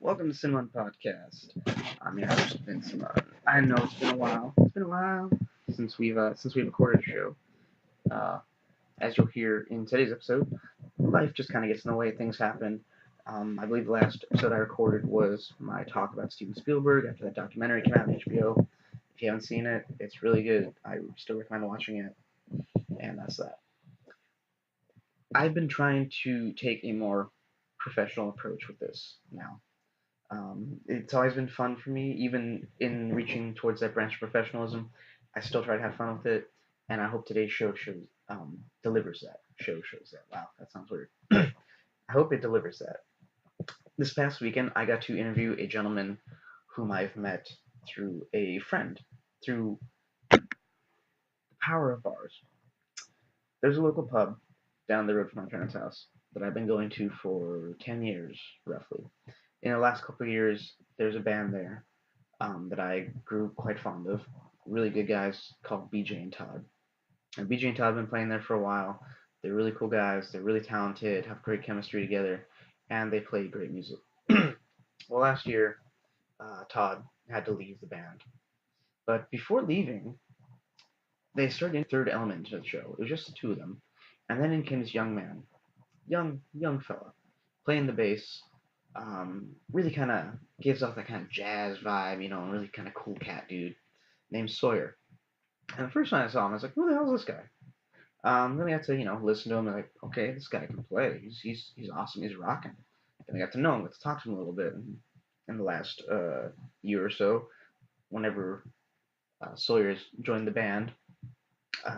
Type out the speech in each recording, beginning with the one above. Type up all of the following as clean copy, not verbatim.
Welcome to CineMunn Podcast. I'm your host, Vince Munn. I know it's been a while. It's been a while since we've recorded a show. Uh, as you'll hear in today's episode, life just kind of gets in the way. Things happen. I believe the last episode I recorded was my talk about Steven Spielberg after that documentary came out on HBO. If you haven't seen it, it's really good. I still recommend watching it, and that's that. I've been trying to take a more professional approach with this now. It's always been fun for me, even in reaching towards that branch of professionalism. I still try to have fun with it, and I hope today's show delivers that. Shows that. Wow, that sounds weird. I hope it delivers that. This past weekend, I got to interview a gentleman whom I've met through a friend, through the power of bars. There's a local pub down the road from my parents' house that I've been going to for 10 years, roughly. In the last couple of years, there's a band there that I grew quite fond of. Really good guys called BJ and Todd. And BJ and Todd have been playing there for a while. They're really cool guys. They're really talented, have great chemistry together, and they play great music. Well, last year, Todd had to leave the band. But before leaving, they started in third element to the show. It was just the two of them. And then in came this young man, young fella, playing the bass. Really kind of gives off that kind of jazz vibe, really kind of cool cat dude named Sawyer. And the first time I saw him, I was like, who the hell is this guy? Then I got to, listen to him and like, okay, this guy can play. He's awesome. He's rocking. And I got to know him, got to talk to him a little bit. And in the last year or so, whenever Sawyer's joined the band,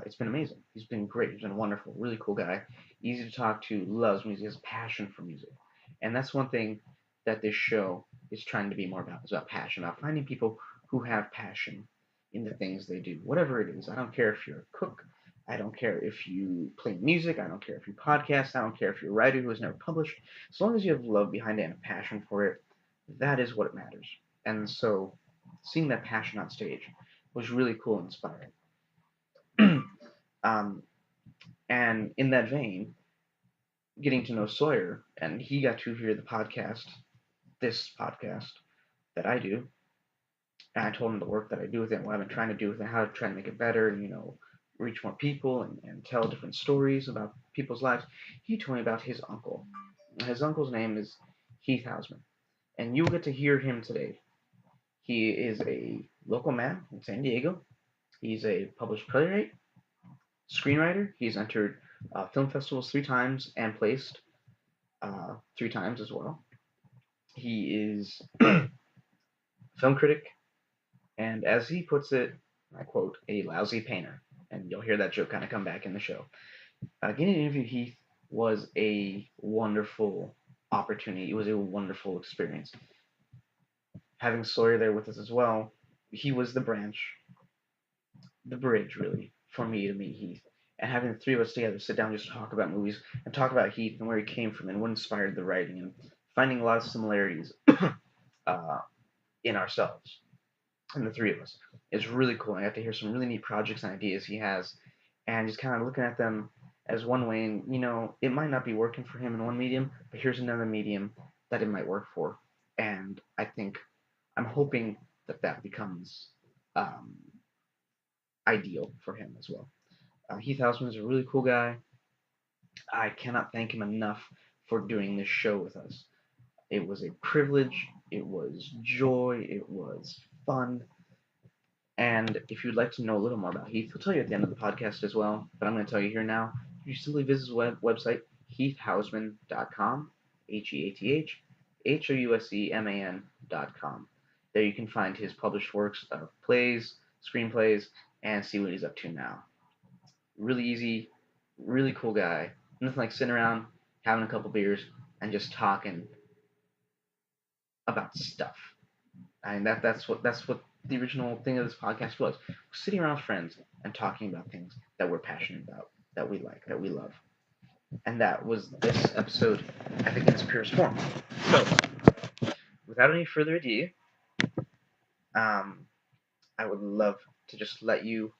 it's been amazing. He's been great. He's been wonderful. Really cool guy. Easy to talk to. Loves music. Has a passion for music. And that's one thing that this show is trying to be more about. It's about passion. About finding people who have passion in the things they do. Whatever it is. I don't care if you're a cook. I don't care if you play music. I don't care if you podcast. I don't care if you're a writer who has never published. As long as you have love behind it and a passion for it, that is what matters. And so seeing that passion on stage was really cool and inspiring. um, and in that vein, getting to know Sawyer, and he got to hear this podcast that I do, and I told him the work that I do with it, what I've been trying to do with it, how to try to make it better, and reach more people and tell different stories about people's lives. He told me about his uncle. His uncle's name is Heath Houseman, and you'll get to hear him today. He is a local man in San Diego. He's a published playwright, screenwriter. He's entered film festivals 3 times and placed 3 times as well. He is a film critic, and as he puts it, I quote, a lousy painter. And you'll hear that joke kind of come back in the show. Getting to interview Heath was a wonderful opportunity. It was a wonderful experience. Having Sawyer there with us as well, he was the bridge, really, for me to meet Heath. And having the three of us together sit down just to talk about movies and talk about Heath and where he came from and what inspired the writing and finding a lot of similarities in ourselves, and the three of us, is really cool. I got to hear some really neat projects and ideas he has, and just kind of looking at them as one way. And it might not be working for him in one medium, but here's another medium that it might work for. And I'm hoping that becomes ideal for him as well. Heath Houseman is a really cool guy. I cannot thank him enough for doing this show with us. It was a privilege. It was joy. It was fun. And if you'd like to know a little more about Heath, he'll tell you at the end of the podcast as well. But I'm going to tell you here now. You simply visit his website, heathhouseman.com, HeathHousman.com. There you can find his published works of plays, screenplays, and see what he's up to now. Really easy, really cool guy. Nothing like sitting around, having a couple beers, and just talking about stuff. And that's what the original thing of this podcast was. Sitting around with friends and talking about things that we're passionate about, that we like, that we love. And that was this episode, I think, in its purest form. So, without any further ado, I would love to just let you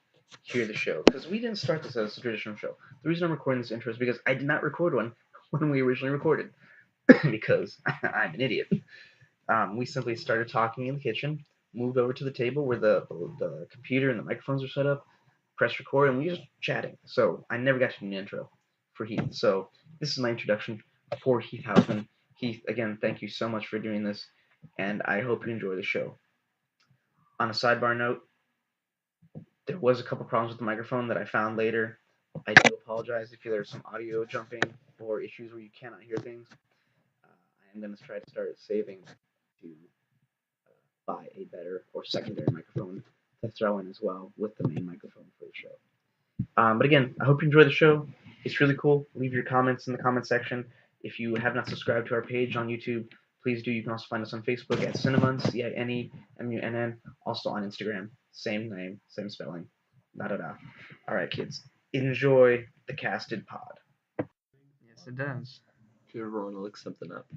hear the show, because we didn't start this as a traditional show. The reason I'm recording this intro is because I did not record one when we originally recorded, because I'm an idiot. We simply started talking in the kitchen, moved over to the table where the computer and the microphones are set up, pressed record, and we were just chatting. So I never got to do an intro for Heath. So this is my introduction for Heath Houseman. Heath, again, thank you so much for doing this, and I hope you enjoy the show. On a sidebar note, there was a couple problems with the microphone that I found later. I do apologize if there's some audio jumping or issues where you cannot hear things. I am going to try to start saving to buy a better or secondary microphone to throw in as well with the main microphone for the show. But again, I hope you enjoy the show. It's really cool. Leave your comments in the comment section. If you have not subscribed to our page on YouTube, please do. You can also find us on Facebook at CineMunn, CineMunn. Also on Instagram, same name, same spelling. All right, kids, enjoy the casted pod. Yes, it does. If you ever want to look something up.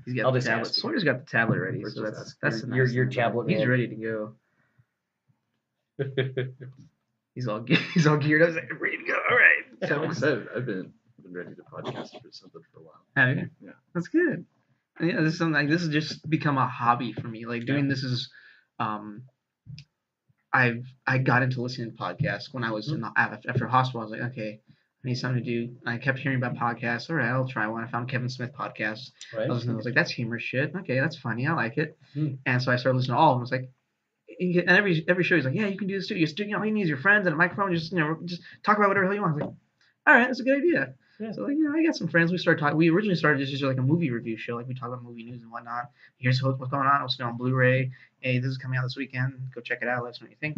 He's got the tablet. Sawyer's got the tablet ready, so that's your tablet. He's ready to go. He's all geared up, ready to go. All right. I'm excited. I've been ready to podcast for something for a while. Have you? Yeah. That's good. Yeah, this is something like this has just become a hobby for me. Like doing this is, I got into listening to podcasts when I was after hospital. I was like, okay, I need something to do. And I kept hearing about podcasts. All right, I'll try one. I found Kevin Smith podcast. Right. I was like, that's humorous shit. Okay, that's funny. I like it. And so I started listening to all of them. I was like, and every show he's like, yeah, you can do this too. You all you need is your friends and a microphone. Just talk about whatever the hell you want. I was like, all right, that's a good idea. Yeah. So I got some friends. We started talking. We originally started just like a movie review show. Like we talk about movie news and whatnot. Here's what's going on. What's on Blu-ray. Hey, this is coming out this weekend. Go check it out. Let us know what you think.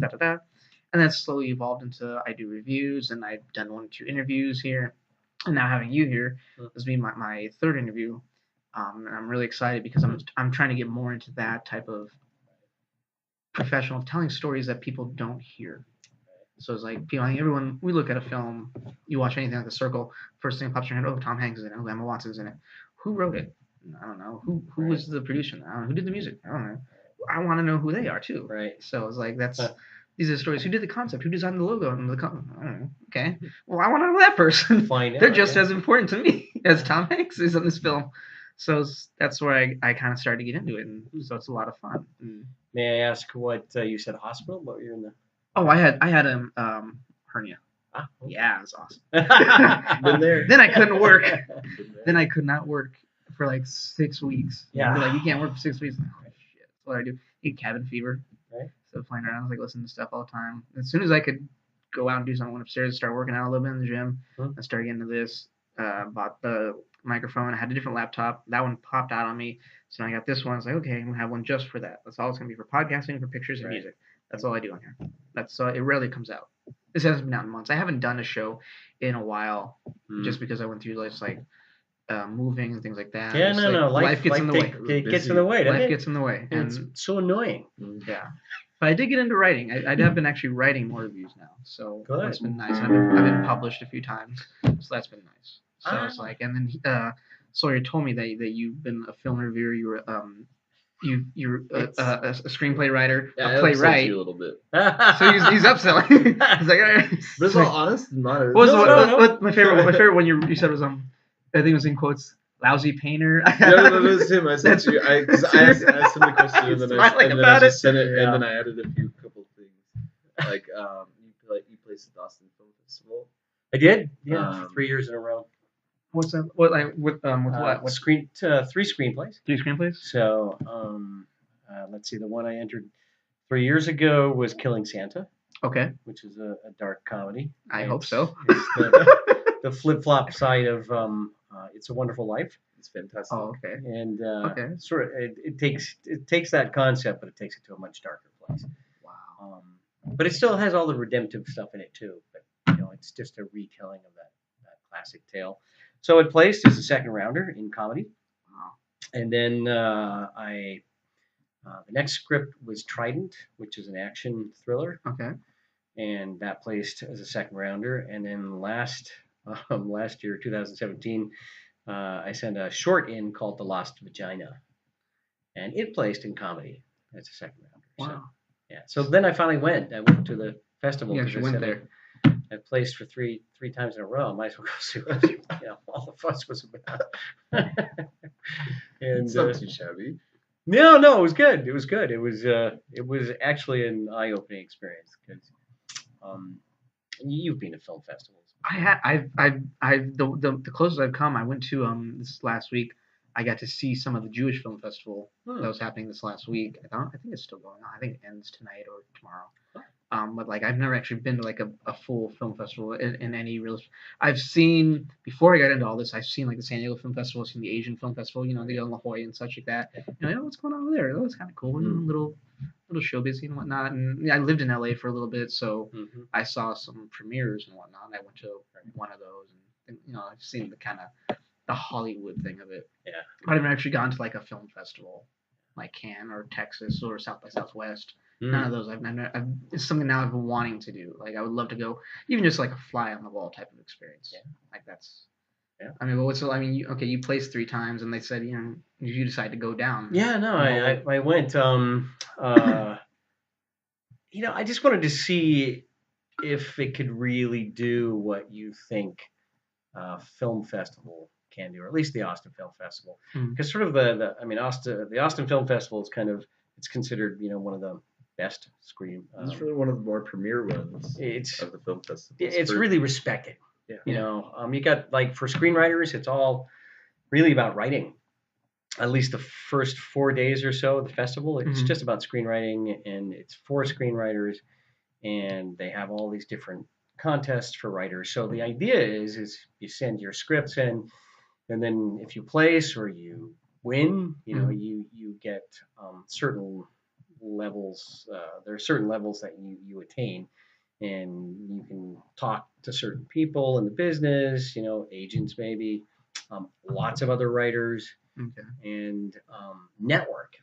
And then slowly evolved into I do reviews, and I've done 1 or 2 interviews here. And now having you here has been my third interview. And I'm really excited because I'm trying to get more into that type of professional telling stories that people don't hear. So it's like everyone, we look at a film, you watch anything like The Circle, first thing that pops in your head, oh, Tom Hanks is in it, oh, Emma Watson's in it. Who wrote it? I don't know. Who was the producer? I don't know. Who did the music? I don't know. I want to know who they are too. Right. So it's like these are stories. Who did the concept? Who designed the logo and I don't know. Okay. Well, I want to know that person. They're just as important to me as Tom Hanks is in this film. So that's where I kind of started to get into it, and so it's a lot of fun. May I ask what you said? Hospital? What were you in the? Oh, I had a hernia. Okay. Yeah, it was awesome. Been there. Then I couldn't work. Then I could not work for like 6 weeks. Yeah. They're like, you can't work for 6 weeks. Oh shit. That's what I do. I get cabin fever. Right. So flying around, I was like listening to stuff all the time. As soon as I could go out and do something, I went upstairs and started working out a little bit in the gym. I started getting into this. Bought the microphone. I had a different laptop. That one popped out on me. So I got this one. I was like, okay, I'm gonna have one just for that. That's all it's gonna be for podcasting, for pictures and music. That's all I do on here. That's it. Rarely comes out. This hasn't been out in months. I haven't done a show in a while, just because I went through moving and things like that. Yeah, life gets in the way. It gets in the way. Life gets in the way, and it's so annoying. Yeah. But I did get into writing. I have been actually writing more reviews now, so that's been nice. I've been published a few times, so that's been nice. So it's like, and then Sawyer told me that you've been a film reviewer. You were you're a screenplay writer, a playwright. You a little bit. So he's upselling. He's like, all right. But it's all honest and not. What my favorite one you said was I think it was in quotes. Lousy painter. No, it was him. I said to you, I asked him the question, and then I just sent it, and then I added a couple things, like you placed the Boston Film Festival. I did, for 3 years in a row. What's that? What with what? What 3 screenplays. 3 screenplays. So let's see. The one I entered 3 years ago was Killing Santa. Okay. Which is a dark comedy. I hope so. It's the flip flop side of It's a Wonderful Life. It's fantastic. Oh, okay. And it takes that concept, but it takes it to a much darker place. Wow. But it still has all the redemptive stuff in it too. But it's just a retelling of that classic tale. So it placed as a second rounder in comedy. Wow. And then the next script was Trident, which is an action thriller. Okay. And that placed as a second rounder. And then last year, 2017, I sent a short in called The Lost Vagina, and it placed in comedy as a second rounder. Wow. So, yeah. So then I finally went. I went to the festival. Yeah, you went there. I placed for three times in a row. I might as well go see what all the fuss was about. And it's not too shabby. No, it was good. It was good. It was actually an eye-opening experience because you've been to film festivals. The closest I've come, I went to this last week. I got to see some of the Jewish Film Festival that was happening this last week. I think it's still going on. I think it ends tonight or tomorrow. But like I've never actually been to like a full film festival in any real. I've seen before I got into all this. I've seen like the San Diego Film Festival, I've seen the Asian Film Festival. You know, they go in La Jolla and such like that. And I know what's going on over there. That was kind of cool. Little show busy and whatnot. And I lived in LA for a little bit, so I saw some premieres and whatnot. And I went to one of those, and you know, I've seen the kind of the Hollywood thing of it. Yeah. But I've never actually gone to like a film festival, like Cannes or Texas or South by Southwest. None of those. It's something now I've been wanting to do. Like I would love to go, even just like a fly on the wall type of experience. Yeah. Like that's. Yeah. I mean, you placed 3 times, and they said, you know, you decide to go down. Yeah, no, I went. You know, I just wanted to see if it could really do what you think film festival can do, or at least the Austin Film Festival, because sort of the Austin Film Festival is kind of, it's considered, you know, one of the best it's really one of the more premier ones of the film festival. It's really respected. Yeah. You know, you got like for screenwriters, it's all really about writing. At least the first 4 days or so of the festival, it's just about screenwriting, and it's for screenwriters, and they have all these different contests for writers. So the idea is you send your scripts in, and then if you place or you win, you know, you get certain levels. There are certain levels that you attain, and you can talk to certain people in the business, you know, agents maybe, lots of other writers, and network.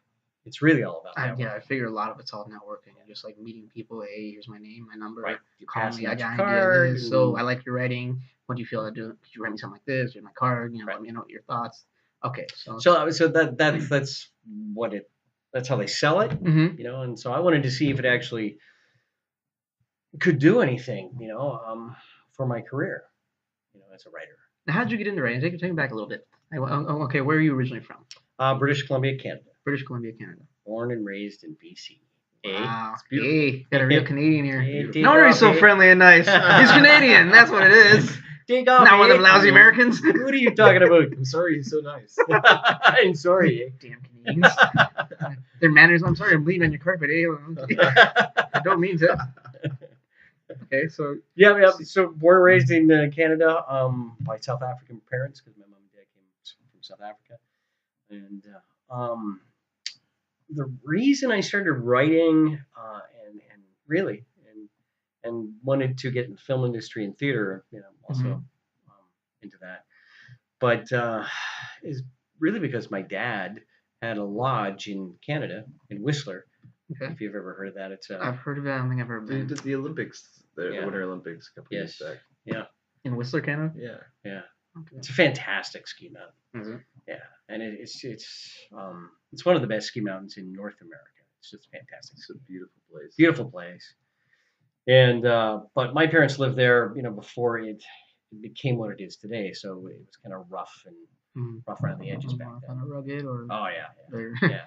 It's really all about network. I figure a lot of it's all networking and just like meeting people. Hey, here's my name, my number. Right. Call me. I got an idea. So I like your writing. What do you feel I do? Could you write me something like this? Here's my card. You know, let me know your thoughts. Okay. So that's what it. That's how they sell it. You know, and so I wanted to see if it actually could do anything, you know, for my career, you know, as a writer. Now, how did you get into writing? Take me back a little bit. Okay, where are you originally from? British Columbia, Canada. British Columbia, Canada. Born and raised in BC. Wow. Hey, got a real Canadian here. No wonder he's so friendly and nice. He's Canadian. That's what it is. Not one of them lousy Americans. What are you talking about? I'm sorry, he's so nice. I'm sorry. Damn Canadians. Their manners. I'm sorry, I'm bleeding on your carpet. I don't mean to. Okay, so yeah. So born and raised in Canada by South African parents, because my mom and dad came from South Africa, and the reason I started writing and wanted to get in the film industry and theater, you know, also into that, but is really because my dad had a lodge in Canada, in Whistler. Okay. If you've ever heard of that, I've heard of it. I don't think I've ever been. They did the Olympics, the Winter Olympics a couple years back. Yeah. In Whistler, Canada? Yeah. Okay. It's a fantastic ski mountain. Is it? Yeah, and it's one of the best ski mountains in North America. It's just fantastic. It's a beautiful place. Beautiful place. And but my parents lived there, you know, before it became what it is today. So it was kind of rough around the edges back then. Kind of rugged, or yeah.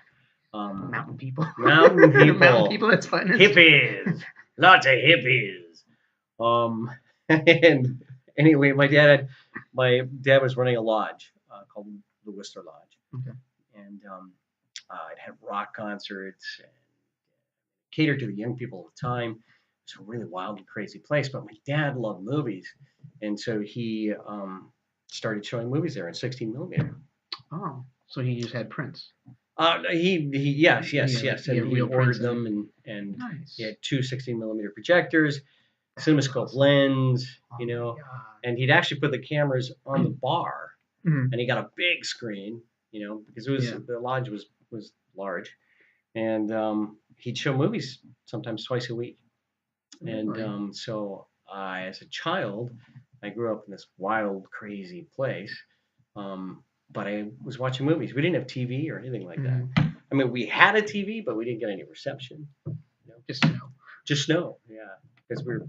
Mountain people. Mountain people. That's fine. Hippies. Lots of hippies. And anyway, my dad was running a lodge called the Whistler Lodge. Okay. And it had rock concerts and catered to the young people at the time. It's a really wild and crazy place. But my dad loved movies, and so he started showing movies there in 16 millimeter. Oh, so he just had prints. Yes. And he ordered them, and nice. He had 2 16 millimeter projectors, CinemaScope lens, you know, and he'd actually put the cameras on the bar, and he got a big screen, you know, because the lodge was large, and he'd show movies sometimes twice a week, and so as a child, I grew up in this wild, crazy place. But I was watching movies. We didn't have TV or anything like that. I mean, we had a TV, but we didn't get any reception. You know? Just snow. Just snow, yeah. Because we were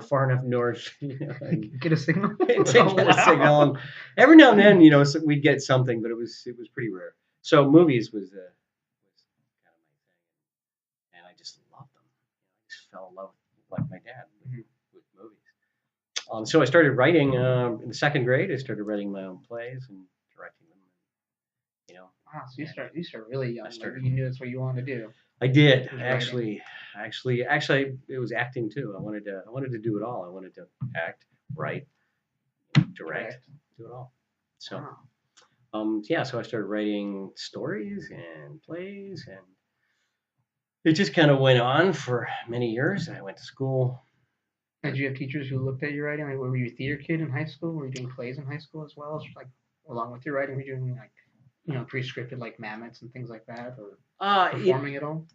far enough north, get a signal. Get a signal. And every now and then, we'd get something, but it was pretty rare. So movies was kind of my thing, and I just loved them. I just fell in love, like my dad, with movies. So I started writing in the second grade. I started writing my own plays and directing them. Wow, so you start really young. You knew that's what you wanted to do. I did actually, it was acting too. I wanted to do it all. I wanted to act, write, direct, do it all. So, so I started writing stories and plays, and it just kind of went on for many years. I went to school. Did you have teachers who looked at your writing? Like, were you a theater kid in high school? Were you doing plays in high school as well? Like, along with your writing, were you doing like, pre-scripted like Mammoths and things like that, or performing at all?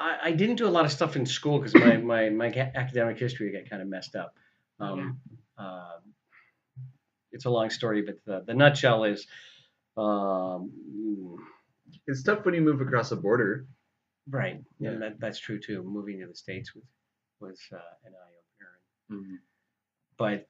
I didn't do a lot of stuff in school because my academic history got kind of messed up. It's a long story, but the nutshell is, it's tough when you move across a border. Right. Yeah, that's true too. Moving to the States was an eye opener. But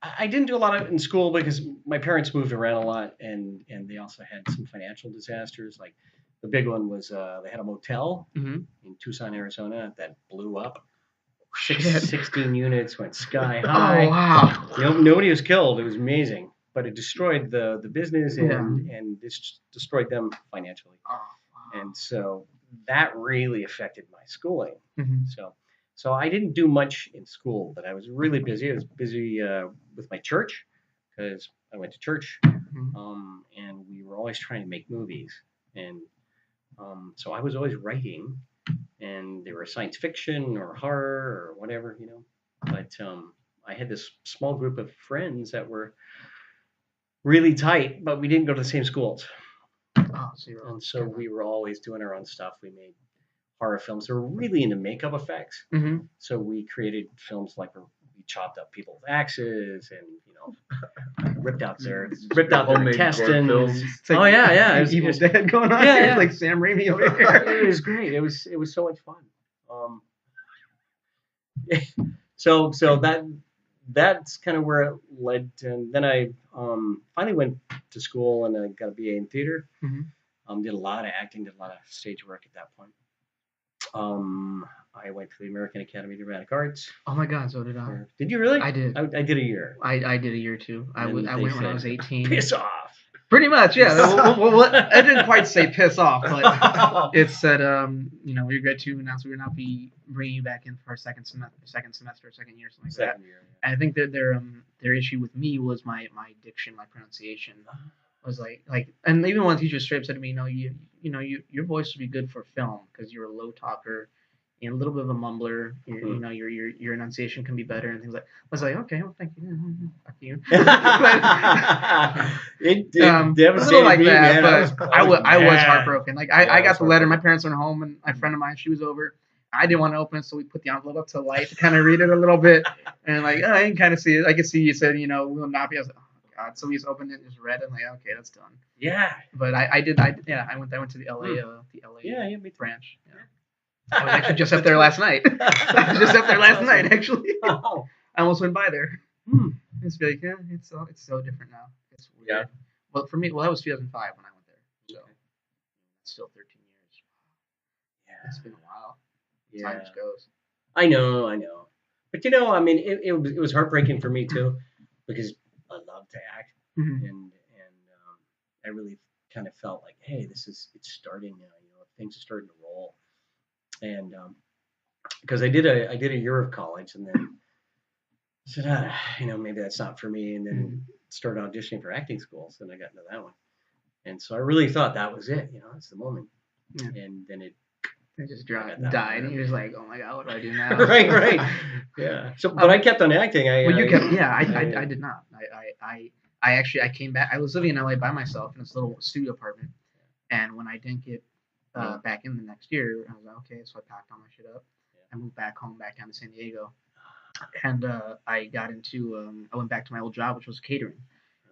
I didn't do a lot of it in school because my parents moved around a lot, and they also had some financial disasters. Like the big one was they had a motel in Tucson, Arizona that blew up. 16 units went sky high. Oh wow! Nobody was killed. It was amazing, but it destroyed the business and destroyed them financially. Oh, wow. And so that really affected my schooling. So I didn't do much in school, but I was really busy. I was busy with my church because I went to church, and we were always trying to make movies. And so I was always writing, and they were science fiction or horror or whatever, But I had this small group of friends that were really tight, but we didn't go to the same schools. So we were always doing our own stuff. We made horror films. They were really into makeup effects. So we created films like we chopped up people's axes and ripped out their intestines. Like, oh yeah, it was Dead going on. Yeah. Like Sam Raimi over here. It was great. It was so much fun. So that's kind of where it led to, and then I finally went to school and I got a BA in theater. Did a lot of acting, did a lot of stage work at that point. I went to the American Academy of Dramatic Arts. Oh my God, so did I. Did you really? I did. I did a year. I did a year too. I went when I was 18. Piss off. Pretty much, yeah. well, I didn't quite say piss off, but it said, we regret to announce we will not be bringing you back in for our second semester, second year, something like that. And I think that their issue with me was my diction, my pronunciation. Was like, and even one teacher straight up said to me, your voice would be good for film because you're a low talker, a little bit of a mumbler. Your enunciation can be better and things like. I was like, okay, well, thank you. Fuck you. It devastated like me, that, man. but I was heartbroken. Like I got the letter. My parents went home, and a friend of mine, she was over. I didn't want to open it, so we put the envelope up to light to kind of read it a little bit, and I can kind of see it. I could see you said, we will not be. I was like, God. So we just opened it and just read it and like, okay, that's done. Yeah. But I went to the LA branch. Yeah. I was actually just up there last night. Actually. Oh. I almost went by there. It's like, it's so different now. It's weird. Yeah. Well, for me, that was 2005 when I went there. So it's still 13 years. Yeah. It's been a while. Yeah. Time just goes. I know. But it was heartbreaking for me too, because I love to act, and I really kind of felt like, hey, it's starting now. Things are starting to roll, and because I did a year of college, and then I said, maybe that's not for me, and then started auditioning for acting schools, and I got into that one, and so I really thought that was it. That's the moment, and then it just died, and he was like, "Oh my God, what do I do now?" right, yeah. So, but I kept on acting. I did not. I came back. I was living in LA by myself in this little studio apartment, and when I didn't get back in the next year, I was like, okay, so I packed all my shit up. I moved back home, back down to San Diego, and I got into. I went back to my old job, which was catering,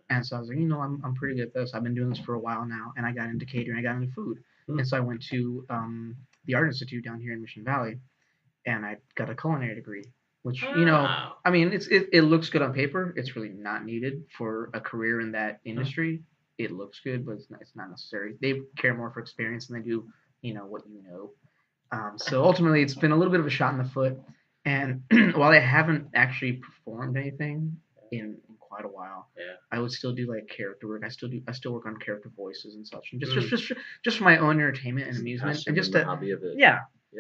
and so I was like, I'm pretty good at this. I've been doing this for a while now, and I got into catering. I got into food, and so I went to the Art Institute down here in Mission Valley, and I got a culinary degree. which I mean, it looks good on paper. It's really not needed for a career in that industry. It looks good, but it's not necessary. They care more for experience than they do, what you know. So ultimately, it's been a little bit of a shot in the foot. And while I haven't actually performed anything in quite a while, I would still do like character work. I still work on character voices and such, and just for my own entertainment and amusement, and just the hobby of it. Yeah.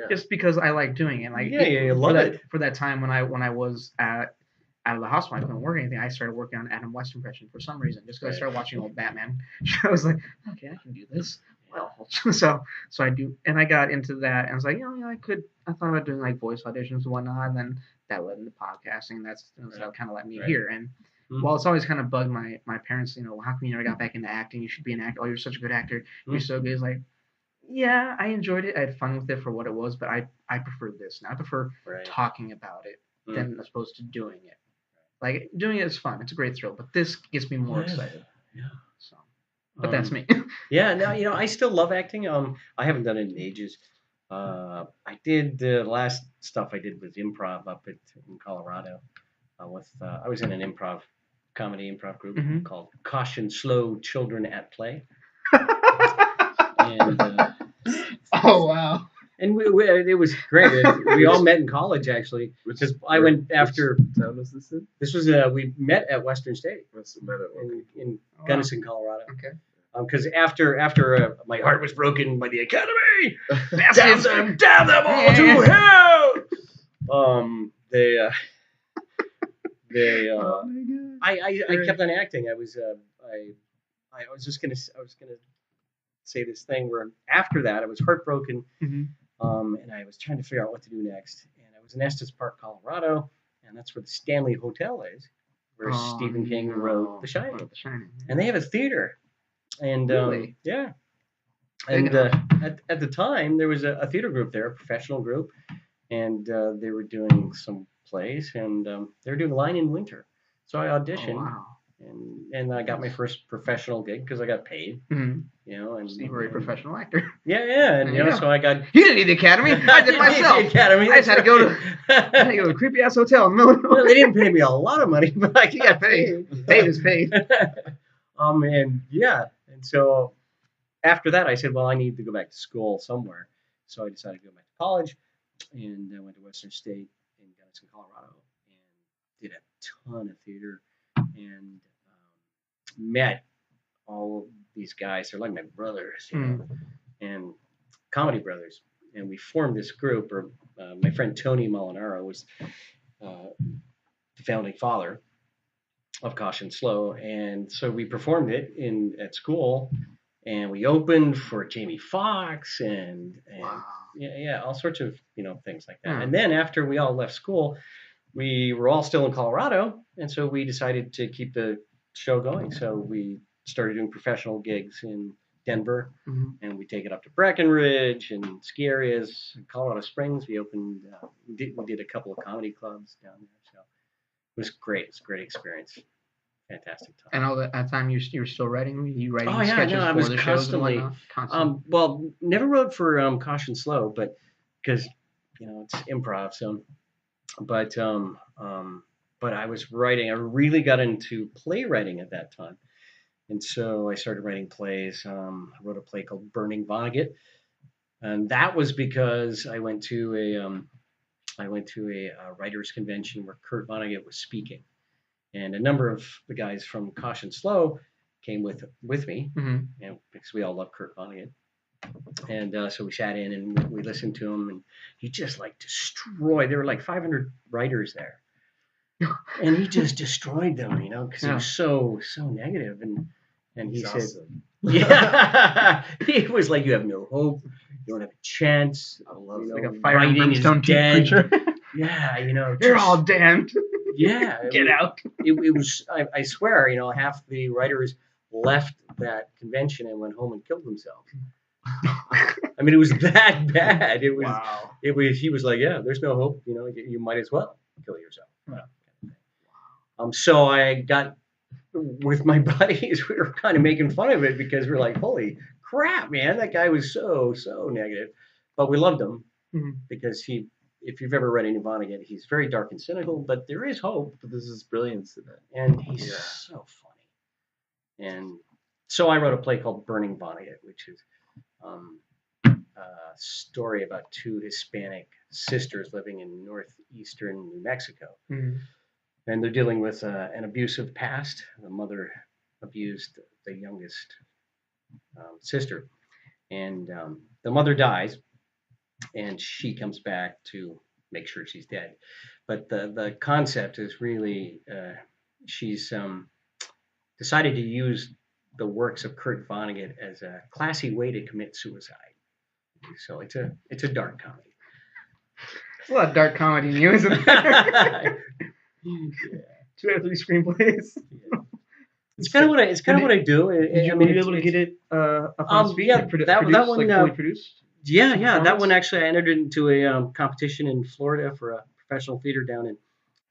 Just because I like doing it. Like you love it. For that time when I was out of the hospital, I couldn't work anything. I started working on Adam West impression for some reason, just because I started watching old Batman. I was like, okay, I can do this. Well, so I do, and I got into that, and I was like, I thought about doing like voice auditions and whatnot, and then that led into podcasting. That kind of led me here. And while it's always kind of bugged my parents, how come you never got back into acting? You should be an actor. Oh, you're such a good actor. You're so good. It's like, yeah, I enjoyed it. I had fun with it for what it was, but I prefer this now. I prefer talking about it than as opposed to doing it. Like, doing it is fun. It's a great thrill, but this gets me more excited. Yeah. So, but that's me. Yeah, no, I still love acting. I haven't done it in ages. I did the last stuff I did was improv up in Colorado. I was in an comedy improv group called Caution Slow Children at Play. And, oh wow! And it was great. We all met in college actually, because I went after. Which town was this in? This was we met at Western State in Gunnison, Colorado. Okay. Because after my heart was broken by the Academy, damn them all to hell. I kept on acting. I was gonna say this thing where after that I was heartbroken, and I was trying to figure out what to do next. And I was in Estes Park, Colorado, and that's where the Stanley Hotel is, where Stephen King wrote The Shining. And they have a theater. And really? Yeah. And at the time there was a theater group there, a professional group, and they were doing some plays, and they were doing Line in Winter. So I auditioned. Oh, wow. And I got my first professional gig because I got paid. And so you were a professional actor. Yeah, and so I got. You didn't need the Academy. I did myself. The Academy. I just had to go to a creepy ass hotel. Well, they didn't pay me a lot of money, but I got paid. Paid is paid. And so after that, I said, well, I need to go back to school somewhere. So I decided to go back to college, and I went to Western State in Gunnison, Colorado, and did a ton of theater, and met all these guys. They're like my brothers, and comedy brothers. And we formed this group, or my friend Tony Molinaro was the founding father of Caution Slow, and so we performed it at school, and we opened for Jamie Foxx and wow. all sorts of things like that. And then after we all left school, we were all still in Colorado, and so we decided to keep the show going. So we started doing professional gigs in Denver, and we take it up to Breckenridge and ski areas. In Colorado Springs, we opened. We did a couple of comedy clubs down there. So it was great. It's a great experience. Fantastic time. And all that time you were still writing? You writing sketches I for was the constantly, shows and whatnot? well, never wrote for Caution Slow, but because it's improv. So, but I was writing. I really got into playwriting at that time, and so I started writing plays. I wrote a play called Burning Vonnegut, and that was because I went to a writers' convention where Kurt Vonnegut was speaking. And a number of the guys from Caution Slow came with me, because we all love Kurt Vonnegut. And so we sat in and we listened to him, and he just destroyed. There were 500 writers there, and he just destroyed them, because he was so negative. And he said, awesome. He was like, "You have no hope. You don't have a chance. Like a fire and brimstone preacher." Yeah, you're all damned. Yeah, get out. It was. I swear, half the writers left that convention and went home and killed themselves. I mean, it was that bad. It was. Wow. It was. He was like, "Yeah, there's no hope. You might as well kill yourself." So I got with my buddies. We were kind of making fun of it because we're like, "Holy crap, man! That guy was so negative," but we loved him because he if you've ever read any Vonnegut, he's very dark and cynical, but there is hope. But there's this brilliance in it. And he's so funny. And so I wrote a play called Burning Vonnegut, which is a story about two Hispanic sisters living in northeastern New Mexico. Mm-hmm. And they're dealing with an abusive past. The mother abused the youngest sister. And the mother dies, and she comes back to make sure she's dead. But the concept is really she's decided to use the works of Kurt Vonnegut as a classy way to commit suicide. So it's a dark comedy. It's a lot of dark comedy in you, isn't there? 2 out of 3 screenplays. Yeah. It's kind of what I do. Did you be able to get it up on yeah, that one fully produced? Yeah, that one actually I entered into a competition in Florida for a professional theater down in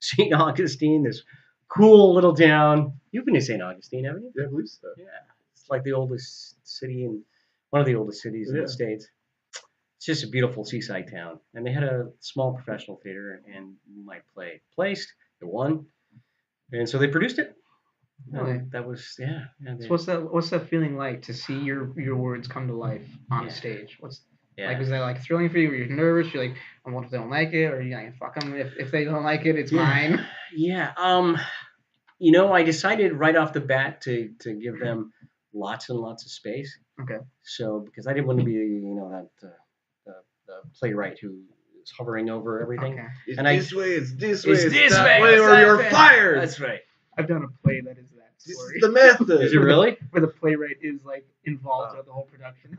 St. Augustine, this cool little town. You've been to St. Augustine, haven't you? Yeah, I believe so. Yeah, it's like the oldest city in one of the oldest cities in the States. It's just a beautiful seaside town, and they had a small professional theater, and my play placed. It won, and so they produced it. Really? That was So what's that feeling like to see your words come to life on stage? Like, is that like thrilling for you? Or you're nervous? You're like, what if they don't like it? Or are you like, fuck them? If they don't like it, it's mine. Yeah. I decided right off the bat to give them lots and lots of space. Okay. So because I didn't want to be the playwright who is hovering over everything. Okay. It's this way, or you're fired. That's right. I've done a play that is that story. This is the method. Is it really? Where the playwright is like involved throughout the whole production.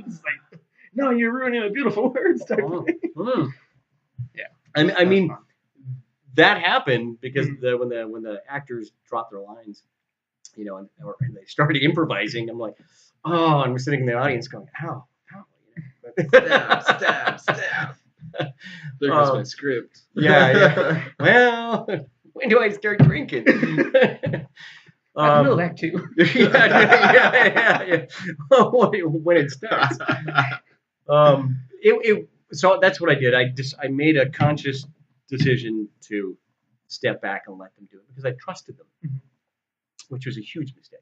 It's like, no, you're ruining the beautiful words type thing. Yeah. I mean, fun. That happened because when the actors dropped their lines, and they started improvising, I'm like, oh, and we're sitting in the audience going, ow. Stab. There goes my script. Yeah. Well, when do I start drinking? I know that too. Yeah. When it starts. So that's what I did. I made a conscious decision to step back and let them do it because I trusted them, which was a huge mistake.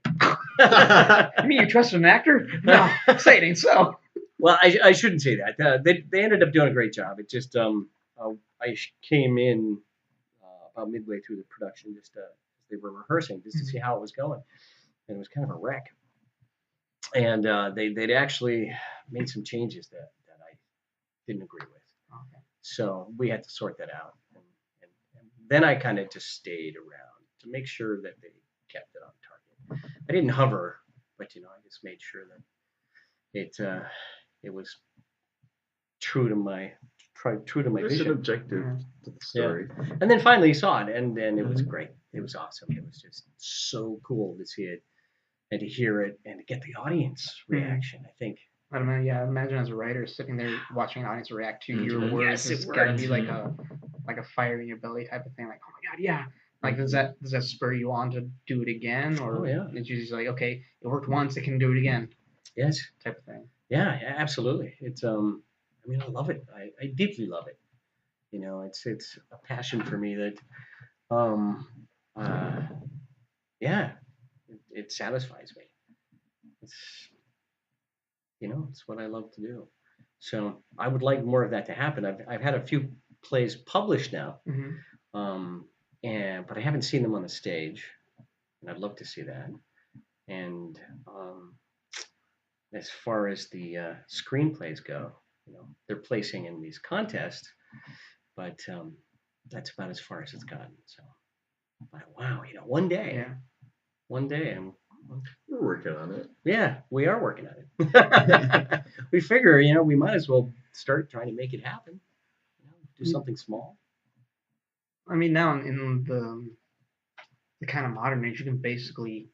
You mean you trusted an actor? No, say it ain't so. Well, I shouldn't say that. They ended up doing a great job. It just I came in about midway through the production just they were rehearsing just to see how it was going, and it was kind of a wreck. And they'd actually made some changes that I didn't agree with. Okay. So we had to sort that out, and then I kind of just stayed around to make sure that they kept it on target. I didn't hover, but I just made sure that it was true to my vision. An objective to the story. Yeah. And then finally you saw it, and then it was great. It was awesome. It was just so cool to see it and to hear it and to get the audience reaction. I think. I don't know. Yeah, imagine as a writer sitting there watching an audience react to your words. It's gotta be like a fire in your belly type of thing. Like, oh my god, yeah. Like, does that spur you on to do it again, or it's just like, okay, it worked once, it can do it again? Yes, type of thing. Yeah, absolutely. It's I love it. I deeply love it. It's a passion for me that it satisfies me. It's what I love to do. So I would like more of that to happen. I've had a few plays published now, but I haven't seen them on the stage, and I'd love to see that. And as far as the screenplays go, they're placing in these contests, but that's about as far as it's gotten. So, wow, one day, we're working on it. Yeah, we are working on it. We figure, we might as well start trying to make it happen. Do something small. I mean, now in the kind of modern age, you can basically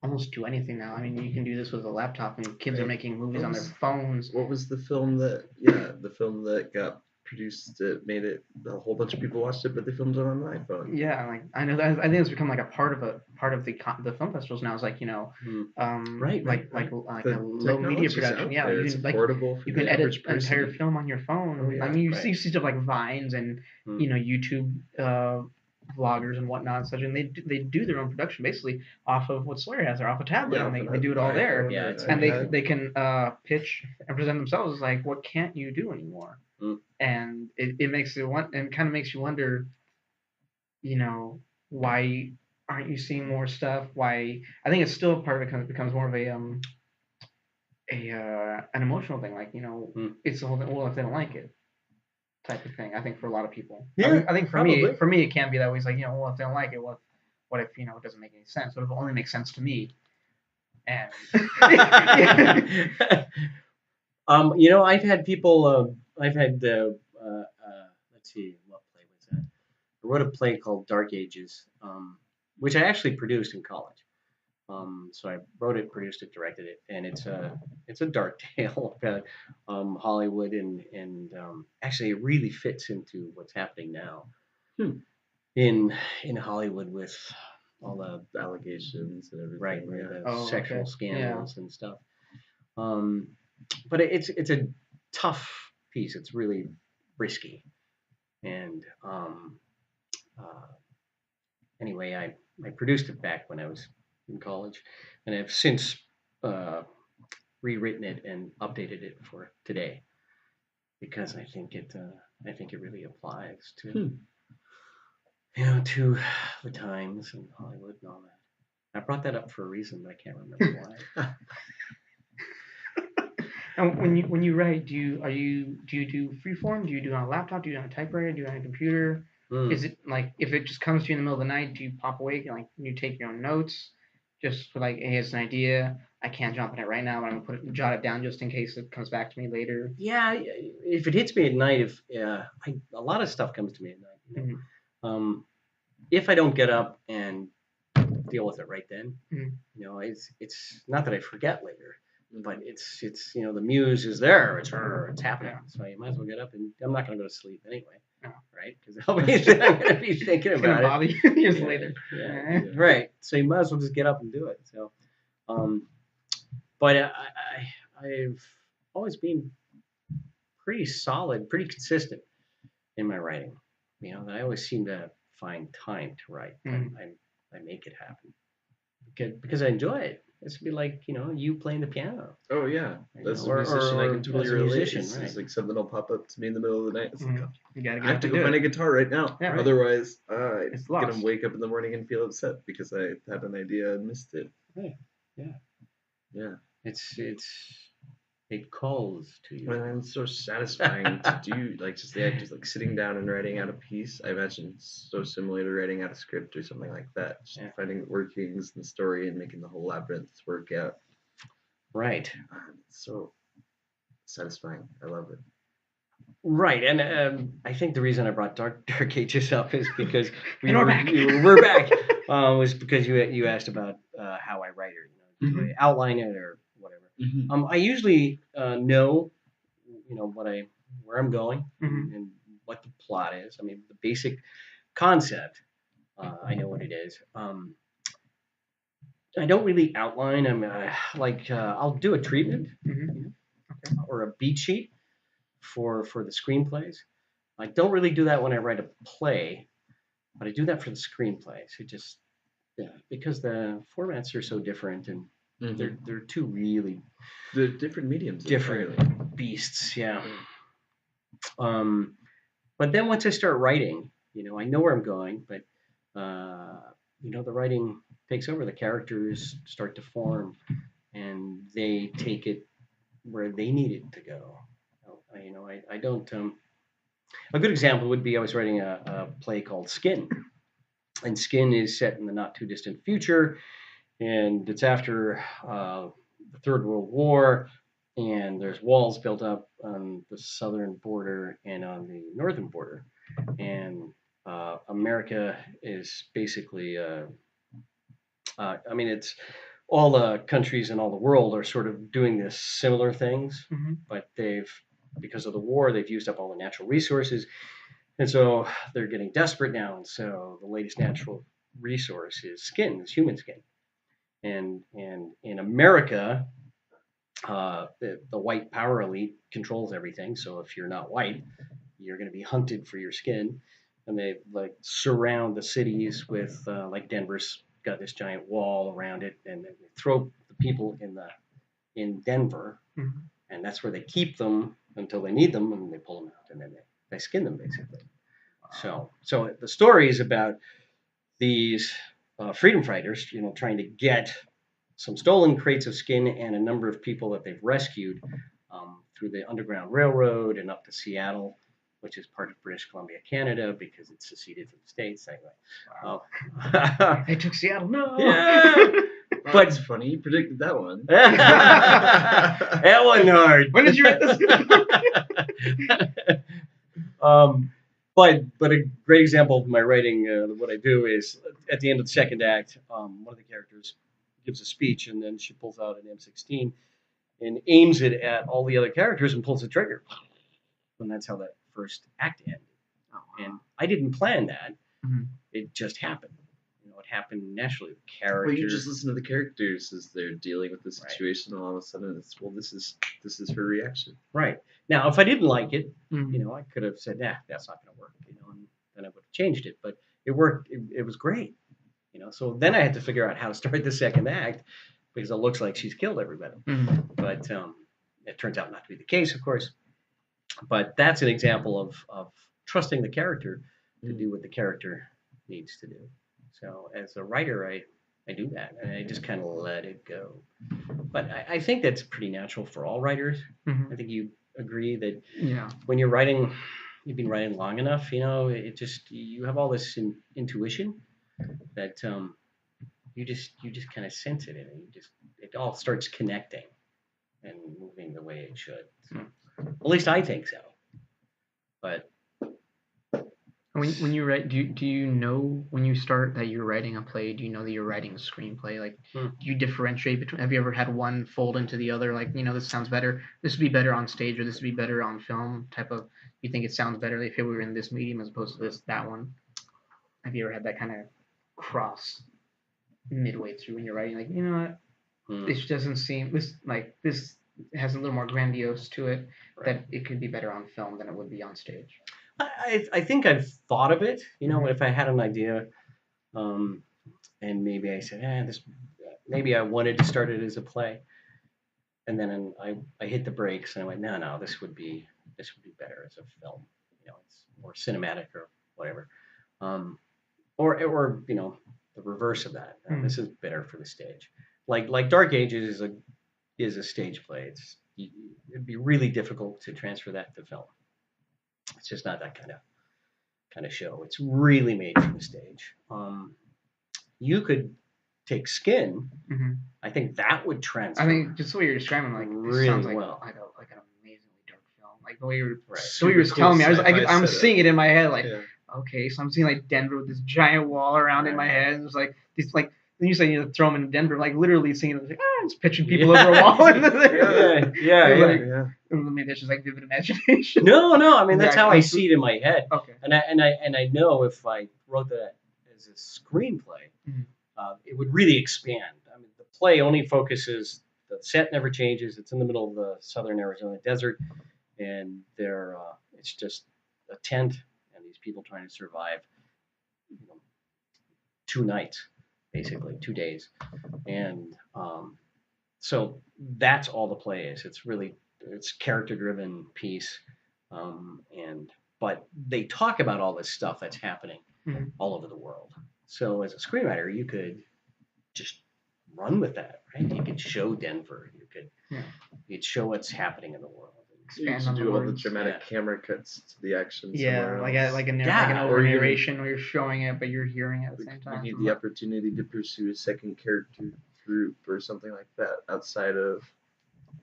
almost do anything now. I mean, you can do this with a laptop, and kids are making movies on their phones. What was the film that got produced it, made it. A whole bunch of people watched it, but they filmed it on an iPhone. Yeah, like I know that. I think it's become like a part of the film festivals now. It's like Right. like a low media production. Yeah, like it's affordable for you can the edit average an entire person. film on your phone. Oh, yeah, I mean, you right. see stuff like Vines and YouTube vloggers and whatnot and such, and they do their own production basically off of what Sawyer has, or off a tablet, and they do it all there. Yeah, and they can pitch and present themselves as like, what can't you do anymore? And it makes it kind of makes you wonder, why aren't you seeing more stuff? Why? I think it's still part of it becomes more of an emotional thing. Like, it's the whole thing. Well, if they don't like it, type of thing. I think for a lot of people. Yeah, I think for me, it can be that way. It's like, well, if they don't like it, what if it doesn't make any sense? What if it only makes sense to me? And I've had people. Let's see, what play was that? I wrote a play called Dark Ages, which I actually produced in college. So I wrote it, produced it, directed it, and it's a dark tale about Hollywood, and actually it really fits into what's happening now in Hollywood with all the allegations and everything, right, the sexual scandals and stuff. But it's a tough piece. It's really risky, and anyway, I produced it back when I was in college, and I've since rewritten it and updated it for today because I think it really applies to to the times and Hollywood and all that. I brought that up for a reason, but I can't remember why. And when you write, do you do freeform? Do you do it on a laptop? Do you do it on a typewriter? Do you do it on a computer? Is it like, if it just comes to you in the middle of the night, do you pop awake and you take your own notes, just for like, hey, it's an idea, I can't jump on it right now, but I'm gonna jot it down just in case it comes back to me later? Yeah, if it hits me at night, a lot of stuff comes to me at night. If I don't get up and deal with it right then, it's not that I forget later. But it's the muse is there. It's happening. So you might as well get up, and I'm not going to go to sleep anyway, right? Because I'm going to be thinking about it years later. Yeah. Right. So you might as well just get up and do it. So, but I've always been pretty solid, pretty consistent in my writing. That I always seem to find time to write. I make it happen because I enjoy it. This would be like, you playing the piano. Oh, yeah. As a musician, I can totally relate. It's right? like something will pop up to me in the middle of the night. It's like, you gotta I have to go find a guitar right now. Yeah, otherwise, I'm it's going lost. to wake up in the morning and feel upset because I had an idea and missed it. Right. Yeah. Yeah. It calls to you. And it's so satisfying to do, just the act of sitting down and writing out a piece. I imagine it's so similar to writing out a script or something like that. Just finding the workings and the story and making the whole labyrinth work out. Right. It's so satisfying. I love it. Right, and I think the reason I brought Dark Ages up is because we're back. We're back. Was because you asked about how I write, or do I outline it or whatever. I usually know where I'm going and what the plot is. I mean, the basic concept. I know what it is. I don't really outline. I'll do a treatment or a beat sheet for the screenplays. I don't really do that when I write a play, but I do that for the screenplays. Because the formats are so different, and they're two really different mediums, different beasts. Yeah. But then once I start writing, I know where I'm going, but the writing takes over. The characters start to form, and they take it where they need it to go. I don't. A good example would be I was writing a play called Skin, and Skin is set in the not too distant future, and it's after the Third World War, and there's walls built up on the southern border and on the northern border, and America is basically. It's all the countries in all the world are sort of doing this similar things, but they've because of the war, they've used up all the natural resources, and so they're getting desperate now. And so the latest natural resource is skin, is human skin. And in America, the white power elite controls everything. So if you're not white, you're going to be hunted for your skin, and they like surround the cities with like Denver's got this giant wall around it, and they throw the people in Denver, and that's where they keep them until they need them, and they pull them out, and then they skin them basically. So the story is about these freedom fighters, trying to get some stolen crates of skin and a number of people that they've rescued through the Underground Railroad and up to Seattle, which is part of British Columbia, Canada, because it's seceded from the States. Anyway. Wow. They took Seattle, no! Yeah! But it's funny, you predicted that one. That one hard. When did you write this? But a great example of my writing, what I do is at the end of the second act, one of the characters gives a speech, and then she pulls out an M16 and aims it at all the other characters and pulls the trigger. And that's how that first act ended. And I didn't plan that. It just happened. It happened naturally. The characters. Well, you just listen to the characters as they're dealing with the situation, and all of a sudden it's, this is her reaction. Right. Now, if I didn't like it, I could have said, that's not going to work, and then I would have changed it. But it worked. It was great. So then I had to figure out how to start the second act, because it looks like she's killed everybody. But it turns out not to be the case, of course. But that's an example of trusting the character to do what the character needs to do. So as a writer, I do that, and I just kind of let it go. But I think that's pretty natural for all writers. I think you agree that when you're writing, you've been writing long enough, it just, you have all this intuition that you just kind of sense it, and it all starts connecting and moving the way it should. So, at least I think so. But when you write, do you know when you start that you're writing a play? Do you know that you're writing a screenplay? Like, do you differentiate between? Have you ever had one fold into the other? Like, this sounds better. This would be better on stage, or this would be better on film. Type of, you think it sounds better if it were in this medium as opposed to that one? Have you ever had that kind of cross midway through when you're writing? Like, you know what? This doesn't seem this has a little more grandiose to it. That it could be better on film than it would be on stage. I think I've thought of it, if I had an idea, and maybe I said, maybe I wanted to start it as a play, and then I hit the brakes and I went, no, this would be better as a film, it's more cinematic or whatever, or the reverse of that. This is better for the stage. Like Dark Ages is a stage play. It'd be really difficult to transfer that to film. It's just not that kind of show. It's really made for the stage. You could take Skin. I think that would transfer. I think just the way you're describing, like, really sounds like well. Like an amazingly dark film. Like the way you were telling me, I'm seeing it in my head. Like, okay, so I'm seeing like Denver with this giant wall around in my head. And it's like these like. Then you say throw them in Denver, like literally seeing it, like, it's pitching people over a wall. Yeah. Maybe that's just like vivid imagination. No. I mean, that's how I see it in my head. Okay. And I know if I wrote that as a screenplay, it would really expand. I mean, the play only focuses. The set never changes. It's in the middle of the southern Arizona desert, and it's just a tent and these people trying to survive 2 nights. Basically 2 days, and so that's all the play is. It's character-driven piece, but they talk about all this stuff that's happening all over the world. So as a screenwriter, you could just run with that, right? You could show Denver. You'd show what's happening in the world. You can do all the dramatic camera cuts to the action. Yeah, like an over narration where you're showing it, but you're hearing it at the same time. You need the opportunity to pursue a second character group or something like that outside of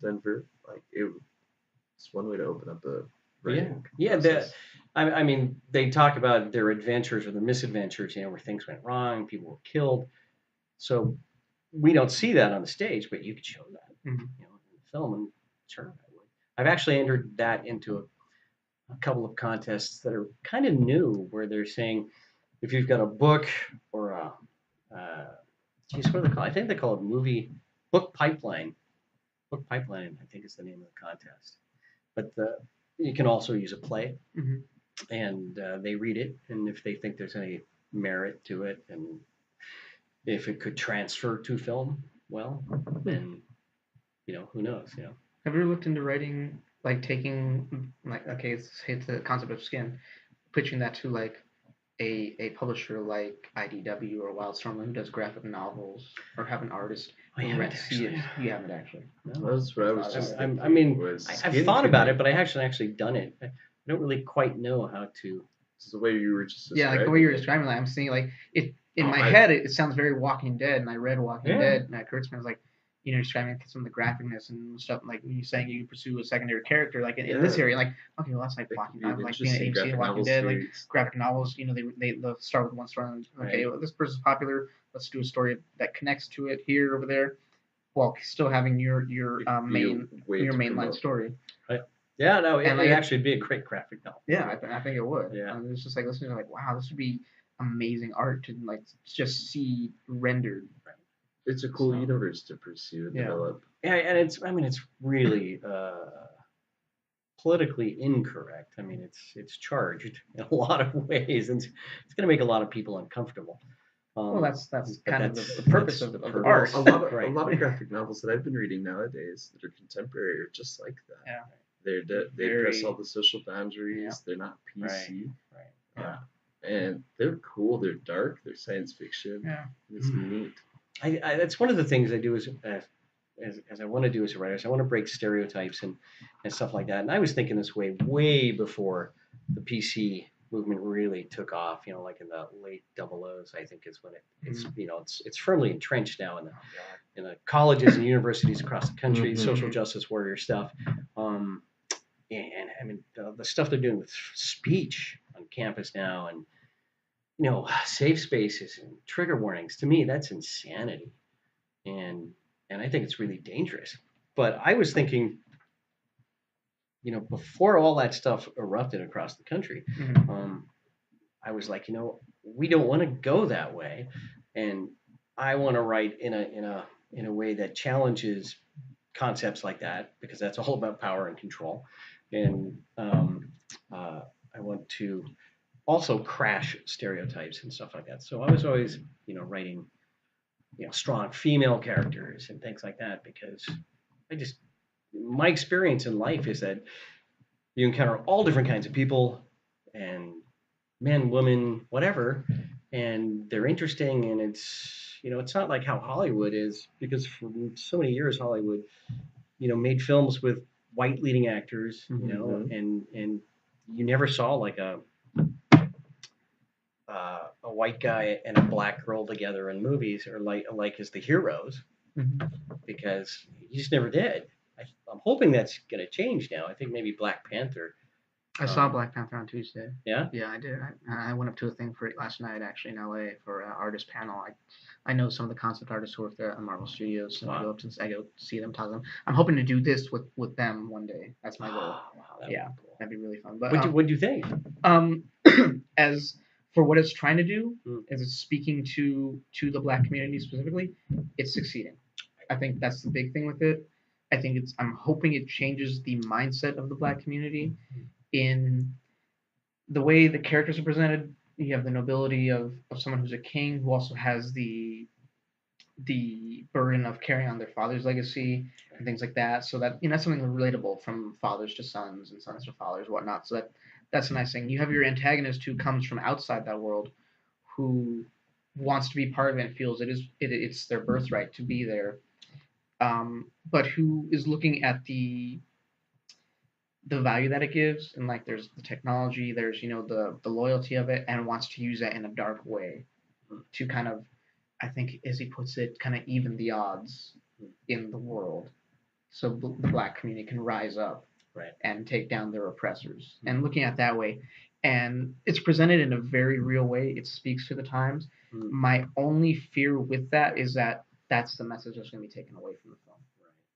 Denver. Like it's one way to open up a writing process. I mean, they talk about their adventures or their misadventures, where things went wrong, people were killed. So we don't see that on the stage, but you could show that, in film, and sure. I've actually entered that into a couple of contests that are kind of new, where they're saying if you've got a book or a, geez, what do they call it? I think they call it book pipeline. Book pipeline, I think is the name of the contest. But you can also use a play, and they read it, and if they think there's any merit to it, and if it could transfer to film, well, then who knows? Have you ever looked into writing, like taking, like, okay, it's the concept of skin, pitching that to like a publisher like IDW or Wildstorm who does graphic novels, or have an artist see it? You haven't actually. No. That's what I was just thinking. I've thought about it, but I haven't actually done it. I don't really quite know how to. This is the way you were just describing. Yeah, like the way you were describing it, I'm seeing like it in my head. It sounds very Walking Dead, and I read Walking Dead, and Kurtzman was like, describing some of the graphicness and stuff, like you saying you pursue a secondary character, like in this area, like, okay, well, that's like Walking Dead, like being an AMC and Walking Dead, like graphic novels, they'll start with one story, and okay, well, this person's popular, let's do a story that connects to it here, over there, while still having your mainline story. Right. Yeah, no, it would actually be a great graphic novel. Yeah, I think it would. Yeah. It's just like listening to like, wow, this would be amazing art to like just see rendered. It's a cool universe to pursue and develop. Yeah, and it's really politically incorrect. I mean, it's charged in a lot of ways, and it's going to make a lot of people uncomfortable. Well, that's kind of the purpose of art. A lot of graphic novels that I've been reading nowadays that are contemporary are just like that. Yeah. They press all the social boundaries. Yeah. They're not PC. Right. And they're cool. They're dark. They're science fiction. Yeah. It's neat. That's one of the things I do as I want to do as a writer. Is I want to break stereotypes and stuff like that. And I was thinking this way before the PC movement really took off. Like in the late 00s, I think is when it's firmly entrenched now in the colleges and universities across the country. Social justice warrior stuff. And I mean the stuff they're doing with speech on campus now, and safe spaces and trigger warnings, to me, that's insanity. And I think it's really dangerous. But I was thinking, before all that stuff erupted across the country, I was like, we don't want to go that way. And I want to write in a way that challenges concepts like that, because that's all about power and control. And I want to also crash stereotypes and stuff like that. So I was always, writing, strong female characters and things like that, because my experience in life is that you encounter all different kinds of people, and men, women, whatever, and they're interesting, and it's not like how Hollywood is, because for so many years Hollywood, made films with white leading actors, and you never saw like a white guy and a black girl together in movies, or like as the heroes, because you just never did. I'm hoping that's going to change now. I think maybe Black Panther. I saw Black Panther on Tuesday. Yeah? Yeah, I did. I went up to a thing for it last night, actually, in LA for an artist panel. I know some of the concept artists who work there at Marvel Studios, and I go see them, talk to them. I'm hoping to do this with them one day. That's my goal. Wow, that'd be cool. That'd be really fun. But what do you think? As for what it's trying to do, as it's speaking to the Black community specifically, it's succeeding. I think that's the big thing with it. I'm hoping it changes the mindset of the Black community in the way the characters are presented. You have the nobility of someone who's a king, who also has the burden of carrying on their father's legacy and things like that. So that that's something relatable from fathers to sons and sons to fathers, whatnot. So that's a nice thing. You have your antagonist who comes from outside that world, who wants to be part of it and feels it's their birthright to be there, but who is looking at the value that it gives, and like there's the technology, there's the loyalty of it, and wants to use that in a dark way to kind of, I think as he puts it, kind of even the odds in the world, so the Black community can rise up and take down their oppressors, and looking at it that way. And it's presented in a very real way. It speaks to the times. My only fear with that is that that's the message that's going to be taken away from the film.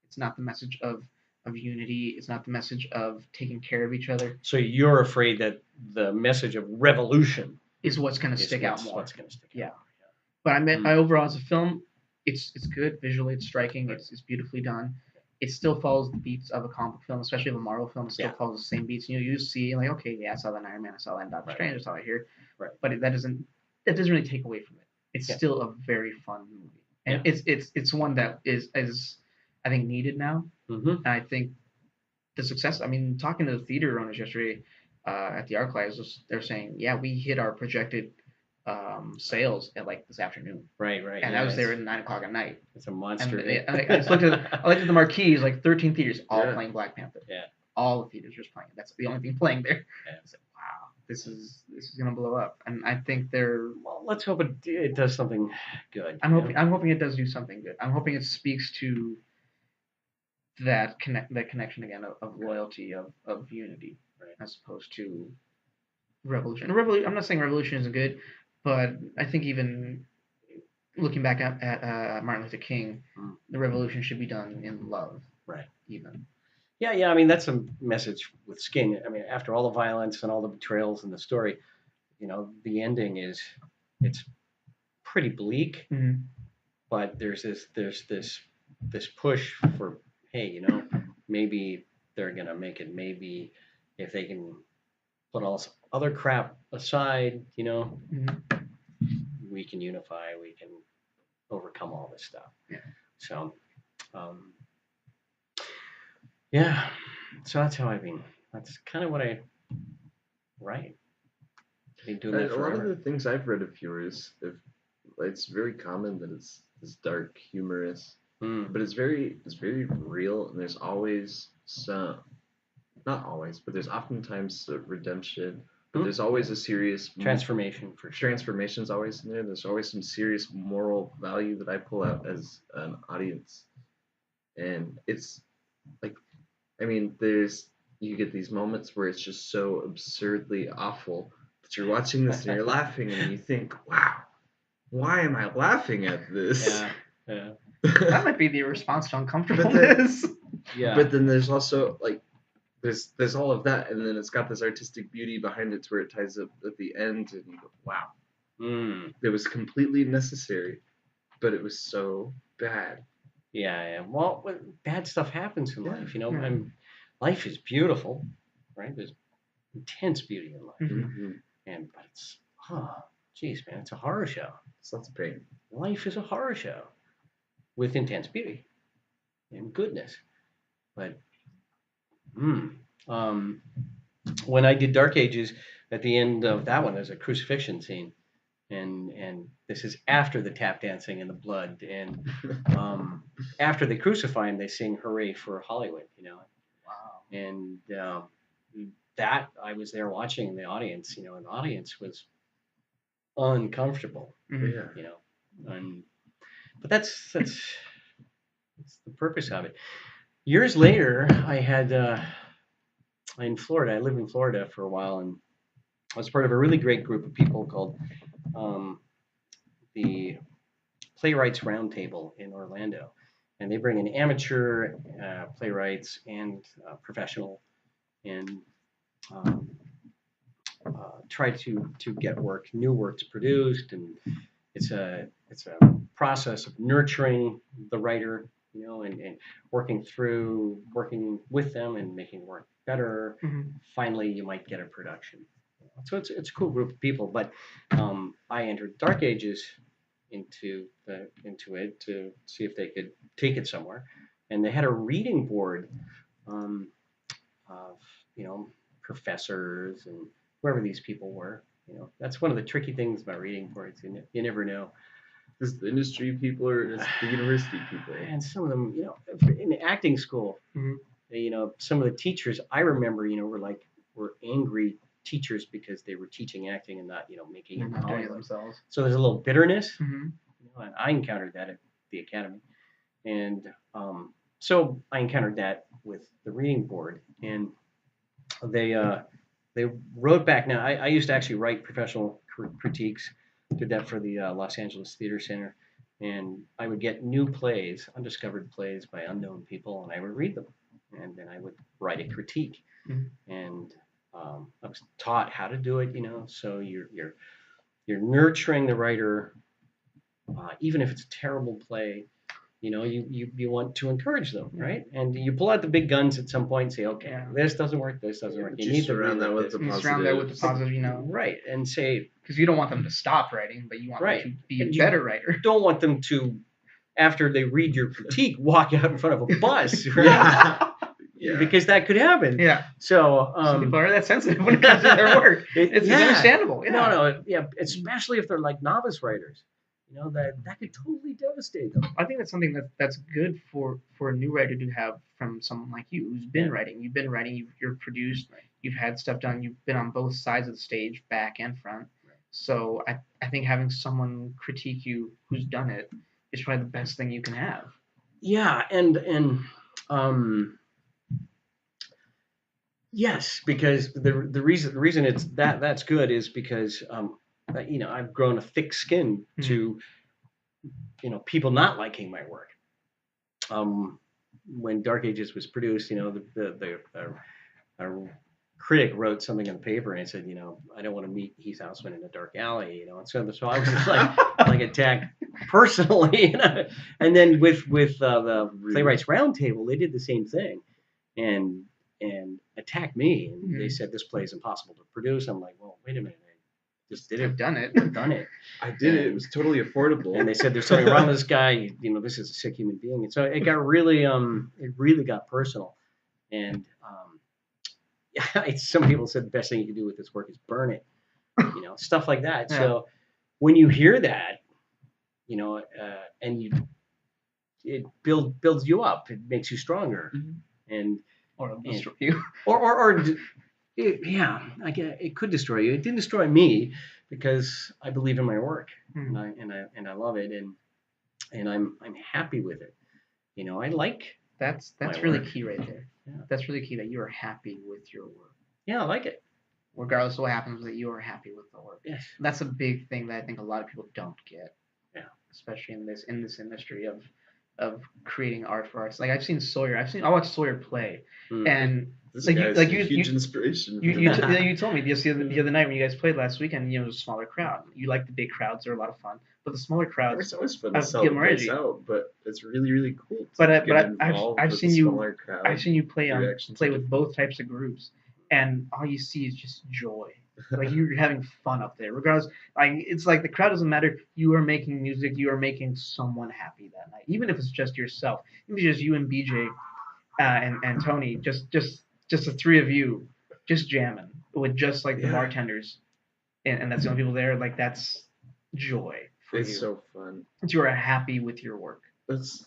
It's not the message of of unity. It's not the message of taking care of each other. So you're afraid that the message of revolution is what's going to stick out more. What's going to stick out. Yeah. But I meant overall as a film, it's good visually. It's striking. It's beautifully done. It still follows the beats of a comic book film, especially of a Marvel film. It still follows the same beats. You see like, okay, yeah, I saw that in Iron Man, I saw that in Doctor Strange, I saw that here. Right. But that doesn't really take away from it. It's still a very fun movie, and it's one that is I think needed now. Mm-hmm. And I think the success. I mean, talking to the theater owners yesterday at the ArcLight, they're saying, yeah, we hit our projected sales at like this afternoon. Right. And I was there at 9:00 at night. It's a monster. And I just looked at the marquees, like 13 theaters, all playing Black Panther. Yeah. All the theaters just playing it. That's the only thing playing there. Yeah. I said, wow, this is gonna blow up. And I think they're. Well, let's hope it does something good. I'm hoping it does do something good. I'm hoping it speaks to that connection again of loyalty, of unity, as opposed to revolution. I'm not saying revolution isn't good, but I think even looking back at Martin Luther King, the revolution should be done in love. Right. Even. Yeah. I mean, that's a message with King. I mean, after all the violence and all the betrayals in the story, the ending it's pretty bleak. Mm-hmm. But there's this push for, hey, maybe they're gonna make it. Maybe if they can put all this other crap aside, we can unify. We can overcome all this stuff. Yeah. So, yeah. So that's how that's kind of what I write. Been doing that forever. A lot of the things I've read of yours, it's very common that it's dark, humorous, but it's very real, and there's always some, not always, but there's oftentimes redemption. But there's always a serious transformation for sure. Transformation's always in there. There's always some serious moral value that I pull out as an audience, and it's like, I mean, you get these moments where it's just so absurdly awful that you're watching this and you're laughing and you think, wow, why am I laughing at this? Yeah. That might be the response to uncomfortableness. But then there's also like there's all of that, and then it's got this artistic beauty behind it to where it ties up at the end, and you go, wow, it was completely necessary, but it was so bad. Yeah. Well, bad stuff happens in life, life is beautiful, right? There's intense beauty in life, but it's geez, man, it's a horror show. It's lots of pain. Life is a horror show with intense beauty and goodness. But when I did Dark Ages, at the end of that one, there's a crucifixion scene, and this is after the tap dancing and the blood, and after they crucify him, they sing "Hooray for Hollywood," Wow. And that I was there watching in the audience, and the audience was uncomfortable, but that's the purpose of it. Years later, I had in Florida. I lived in Florida for a while, and I was part of a really great group of people called the Playwrights Roundtable in Orlando, and they bring in amateur playwrights and professional, and try to get new works produced, and it's a process of nurturing the writer, and working with them and making work better. Finally, you might get a production. So it's a cool group of people. But I entered Dark Ages into it to see if they could take it somewhere, and they had a reading board of professors and whoever these people were. That's one of the tricky things about reading boards. You never know. Is the industry people or is the university people? And some of them, in acting school, some of the teachers I remember, were angry teachers because they were teaching acting and not, making it doing it themselves. So there's a little bitterness, and I encountered that at the academy, and so I encountered that with the reading board, and they wrote back. Now I used to actually write professional critiques. Did that for the Los Angeles Theater Center, and I would get new plays, undiscovered plays by unknown people, and I would read them. and then I would write a critique, Mm-hmm. and I was taught how to do it. So you're nurturing the writer, even if it's a terrible play. You want to encourage them, right? And you pull out the big guns at some point and say, okay, this doesn't work, this doesn't work. You need to surround that with the positive. Surround that with the positive, Right, and say, because you don't want them to stop writing, but you want them to be a better writer. You don't want them to, after they read your critique, walk out in front of a bus, right? Yeah. Because that could happen. Yeah. So some people are that sensitive when it comes to their work. It's understandable. Yeah. No, yeah, especially if they're like novice writers. That could totally devastate them. I think that's something that's good for a new writer to have from someone like you who's been writing. You've been writing. You're produced. You've had stuff done. You've been on both sides of the stage, back and front. Right. So I think having someone critique you who's done it is probably the best thing you can have. Yeah, and yes, because the reason it's that's good is because I've grown a thick skin to people not liking my work. When Dark Ages was produced, the critic wrote something in the paper and said, I don't want to meet Heath Houseman in a dark alley, and so I was just like attacked personally, and then with the Playwrights Roundtable, they did the same thing, and attacked me, and they said this play is impossible to produce. I'm like, well, wait a minute. Just did it. I've done it. I did it. It was totally affordable. And they said there's something wrong with this guy. This is a sick human being. And so it got really, it really got personal. And some people said the best thing you can do with this work is burn it. Stuff like that. Yeah. So when you hear that, and it builds you up. It makes you stronger. Mm-hmm. Or it'll destroy you. It could destroy you. It didn't destroy me because I believe in my work, and I love it, and I'm happy with it. I like that's really key right there. Yeah. That's really key that you are happy with your work. Yeah, I like it. Regardless of what happens, that you are happy with the work. Yes. That's a big thing that I think a lot of people don't get. Yeah. Especially in this industry of creating art for artists. Like I've seen Sawyer. I watched Sawyer play, and this guy's a huge inspiration. You told me the other night when you guys played last weekend. It was a smaller crowd. You like the big crowds; they're a lot of fun. But the smaller crowds, it's always fun to sell the place out. But it's really, really cool. But I've seen you play with both types of groups, and all you see is just joy. Like you're having fun up there. Regardless, it's like the crowd doesn't matter. You are making music. You are making someone happy that night, even if it's just yourself. Even if it's just you and BJ and Tony, just the three of you, just jamming with just like the bartenders, and that's the only people there. Like that's joy. It's so fun. You are happy with your work. As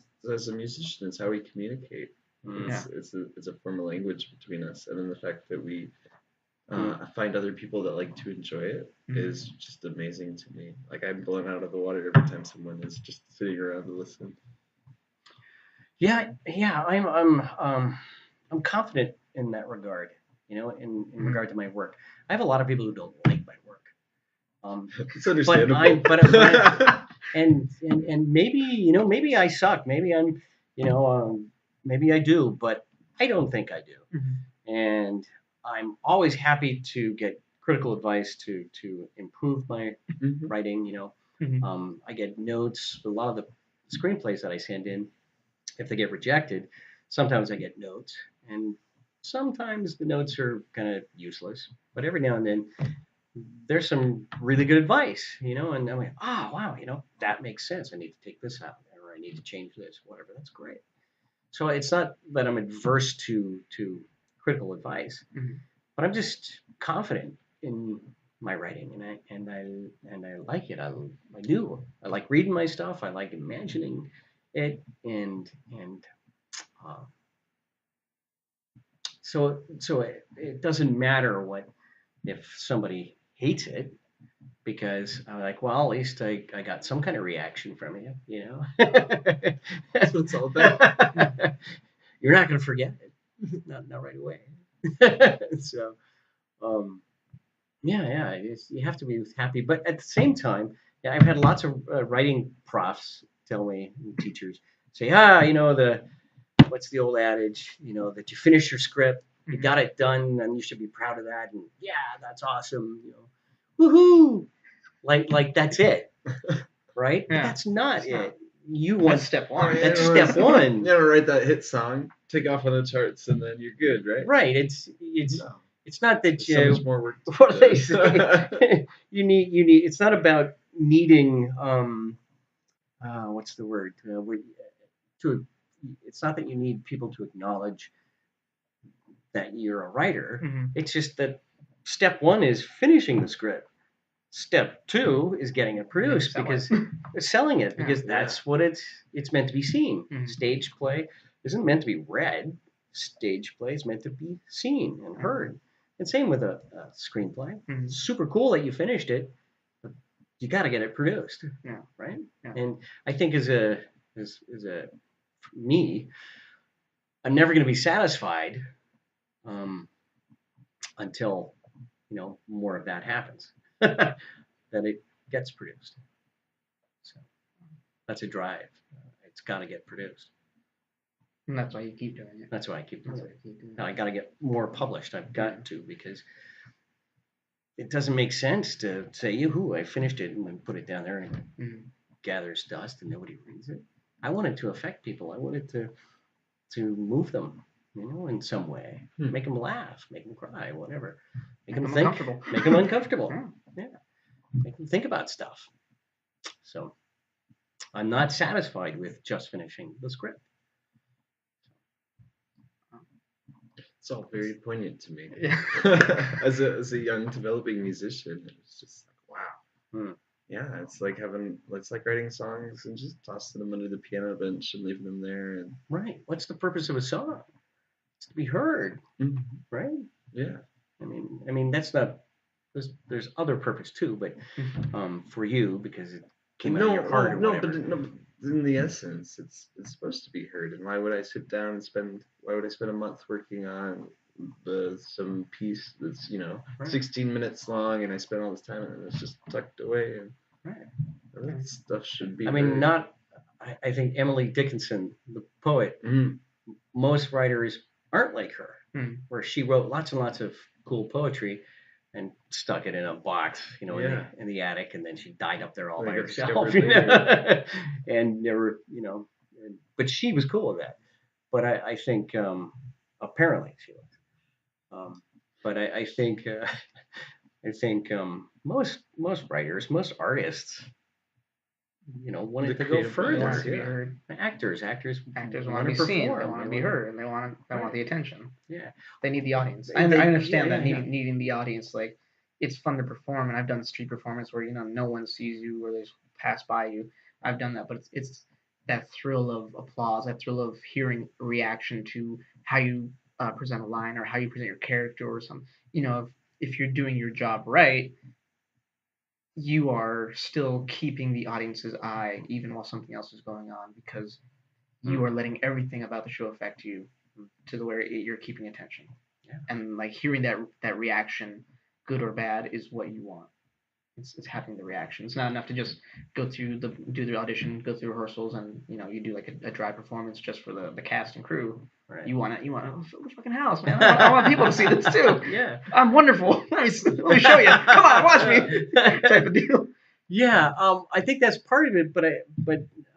a musician, it's how we communicate. It's a form of language between us, and then the fact that we find other people that like to enjoy it is just amazing to me. Like I'm blown out of the water every time someone is just sitting around to listen. Yeah, I'm confident in that regard. In regard to my work, I have a lot of people who don't like my work. It's understandable. And maybe I suck. Maybe I'm, maybe I do, but I don't think I do. Mm-hmm. And I'm always happy to get critical advice to improve my writing. I get notes. A lot of the screenplays that I send in, if they get rejected, sometimes I get notes, and sometimes the notes are kind of useless. But every now and then, there's some really good advice, and I'm like, oh wow, that makes sense. I need to take this out, or I need to change this, whatever. That's great. So it's not that I'm adverse to critical advice, but I'm just confident in my writing, and I like it. I do. I like reading my stuff. I like imagining it, and so it doesn't matter if somebody hates it, because I'm like, well, at least I got some kind of reaction from you, That's what it's all about. You're not going to forget it, not right away. So, you have to be happy, but at the same time, I've had lots of writing profs tell me, teachers say, the what's the old adage? That you finish your script, you got it done, and you should be proud of that. And yeah, that's awesome. Woohoo! Like that's it, right? Yeah. But that's not it. You That's step one. That's step one. You never write that hit song, take off on the charts, and then you're good, right? Right. It's not that There's so much more work. What do they say? you need. It's not about needing. What's the word? It's not that you need people to acknowledge that you're a writer. It's just that step one is finishing the script. Step two is getting it produced because selling it because that's what it's meant to be seen. Stage play isn't meant to be read. Stage play is meant to be seen and heard. And same with a screenplay. Super cool that you finished it, but you got to get it produced. Yeah. Right. Yeah. And I think as me, I'm never going to be satisfied until more of that happens. That it gets produced. So that's a drive. It's got to get produced. And that's why you keep doing it. That's why I keep doing it. Now I got to get more published. I've got to because it doesn't make sense to say, "Yoo-hoo, I finished it," and then put it down there and it gathers dust and nobody reads it. I want it to affect people. I want it to move them, in some way. Make them laugh, make them cry, whatever. Make them think. Make them uncomfortable. Yeah. Make them think about stuff. So I'm not satisfied with just finishing the script. It's all very poignant to me. Yeah. as a young developing musician, it's just like, wow. Yeah, it's like writing songs and just tossing them under the piano bench and leaving them there. And right. What's the purpose of a song? It's to be heard, right? Yeah. I mean that's not. There's other purpose too, but for you because it came out of your heart or whatever. But in the essence, it's supposed to be heard. And why would I sit down and spend a month working on some piece that's 16 minutes long, and I spend all this time and it's just tucked away, and that stuff should be heard. I think Emily Dickinson, the poet, most writers aren't like her, where she wrote lots and lots of cool poetry and stuck it in a box, in the attic, and then she died up there all by herself, and never, but she was cool with that. But I think apparently she was. But I think most writers, most artists, wanted to go further. Actors want to be seen. They want to be heard, and they want the attention. Yeah, they need the audience. I understand that needing the audience. Like, it's fun to perform, and I've done street performance where no one sees you or they just pass by you. I've done that, but it's that thrill of applause, that thrill of hearing a reaction to how you present a line or how you present your character or something. If you're doing your job right, you are still keeping the audience's eye even while something else is going on, because you are letting everything about the show affect you to the where you're keeping attention. Yeah. And like hearing that reaction, good or bad, is what you want. It's having the reaction. It's not enough to just do the audition, go through rehearsals, and you do like a dry performance just for the cast and crew. Right. You want to fill the fucking house, man. I want people to see this too. Yeah, I'm wonderful. Nice. Let me show you. Come on, watch me. Type of deal. Yeah, I think that's part of it, but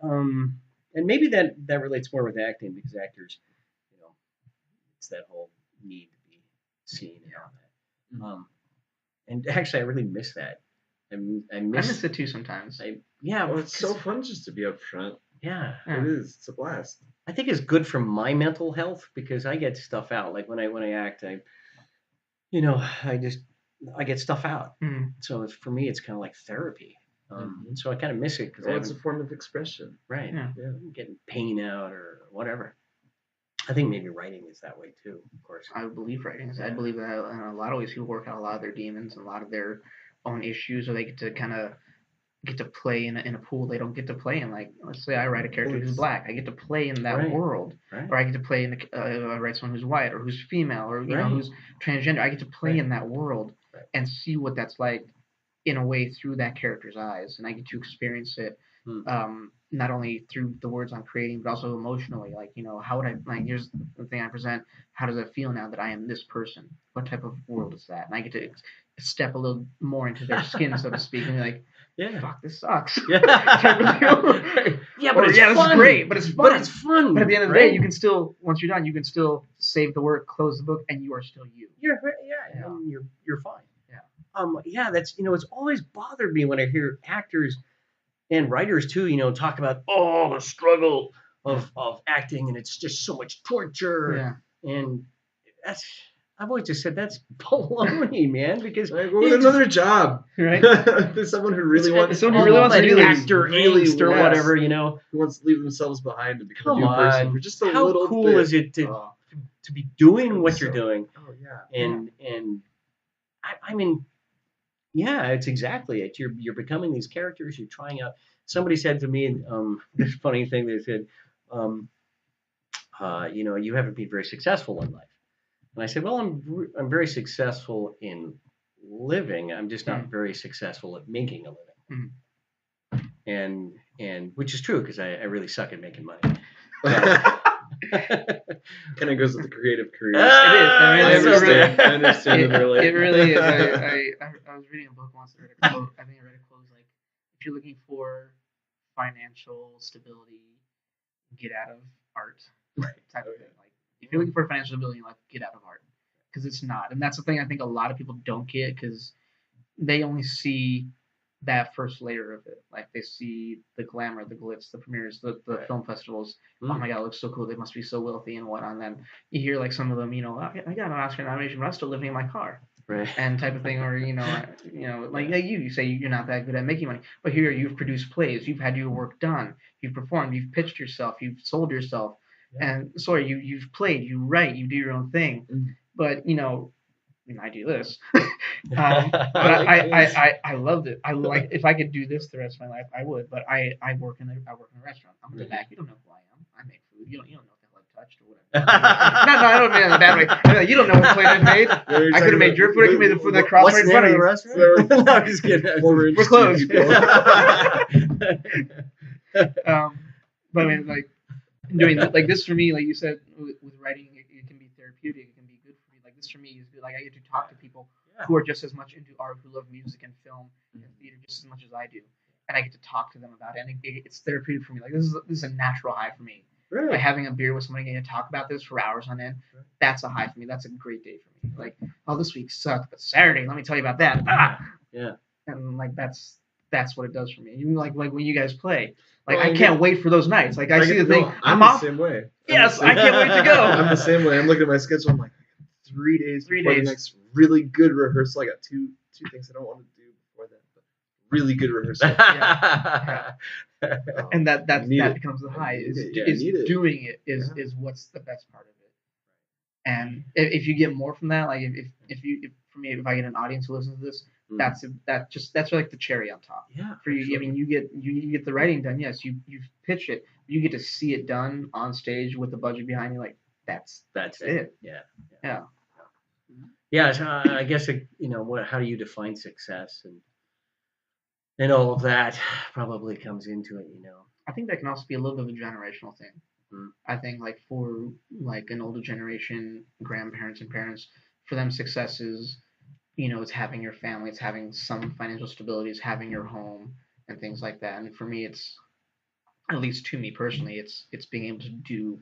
and maybe that relates more with acting, because actors, it's that whole need to be seen and all that. And actually, I really miss that. I miss it too sometimes. It's so fun just to be up front. Yeah, it is. It's a blast. I think it's good for my mental health, because I get stuff out. Like when I act, I get stuff out. So for me, it's kind of like therapy. So I kind of miss it, because it's a form of expression. Right. Yeah. Getting pain out or whatever. I think maybe writing is that way too. Of course. I believe writing is. Yeah. I believe that in a lot of ways people work out a lot of their demons and a lot of their own issues, or they get to play in a pool they don't get to play in. Like, let's say I write a character who's black, I get to play in that world, or I get to play in I write someone who's white or who's female or who's transgender. I get to play in that world and see what that's like in a way through that character's eyes, and I get to experience it not only through the words I'm creating, but also emotionally. Like, how would I, like, here's the thing I present. How does it feel now that I am this person? What type of world is that? And I get to step a little more into their skin, so to speak, and be like, fuck, this sucks. Yeah, but it's fun. This is great, but it's fun. But it's fun. But at the end of the day, you can still, once you're done, you can still save the work, close the book, and you are still you. And you're fine. That's it's always bothered me when I hear actors and writers too, talk about the struggle of acting, and it's just so much torture. And I've always just said that's baloney, man. Because go with another job, right? There's someone who really wants to be actor, angst, or whatever, who wants to leave themselves behind to become a new person for just a little bit. How cool is it to be doing what you're doing? Oh yeah. And I mean. Yeah, it's exactly it. You're becoming these characters. You're trying out. Somebody said to me, this funny thing. They said, you haven't been very successful in life. And I said, well, I'm very successful in living. I'm just not very successful at making a living. And which is true because I really suck at making money. Kind of goes with the creative career. It is. I understand it really. It really is. I was reading a book once. I think I read a quote like, if you're looking for financial stability, get out of art. Type of thing. Like, if you're looking for financial stability in life, get out of art, because it's not. And that's the thing I think a lot of people don't get, because they only see that first layer of it. Like, they see the glamour, the glitz, the premieres, the film festivals. Oh my god, it looks so cool. They must be so wealthy and whatnot. And then you hear like some of them, I got an Oscar nomination, but I'm still living in my car. Right. And type of thing, or like you say you're not that good at making money, but here you've produced plays, you've had your work done, you've performed, you've pitched yourself, you've sold yourself, and you've played, you write, you do your own thing. But I do this. But I loved it. I like, if I could do this the rest of my life, I would. But I work in a restaurant. I'm in the back. You don't know who I am. I make food. You don't know what the hell I touched or whatever. No, I don't mean it in a bad way. You don't know what plate I made. I could have made your food. I could have made the food that crossed right in front of you. Restaurant? No, I'm just kidding. We're closed. But I mean, like, doing like this for me, like you said, with writing, it can be therapeutic. It can be good for me. Like, this for me is good. Like, I get to talk to people who are just as much into art, who love music and film and theater just as much as I do, and I get to talk to them about it. And it's therapeutic for me. Like, this is a natural high for me. Really? Like, having a beer with somebody and talk about this for hours on end, that's a high for me. That's a great day for me. Like, this week sucked, but Saturday, let me tell you about that. Yeah. And like that's what it does for me. Even like when you guys play, like, I can't wait for those nights. Like, I see the thing. I'm off. The same way. Yes, I can't wait to go. I'm the same way. I'm looking at my schedule. I'm like, 3 days before the next really good rehearsal. I got two things I don't want to do before that, but really good rehearsal. And that becomes the high. Is doing it is what's the best part of it. And if you get more from that, like if I get an audience who listens to this, that's like the cherry on top. Yeah. For you, sure. I mean, you get the writing done. Yes, you've pitched it. You get to see it done on stage with the budget behind you. Like, that's it. Yeah. Yeah, so I guess how do you define success and all of that probably comes into it. I think that can also be a little bit of a generational thing. I think, like, for like an older generation, grandparents and parents, for them success is, it's having your family, it's having some financial stability, it's having your home and things like that. And for me, it's, at least to me personally, it's being able to do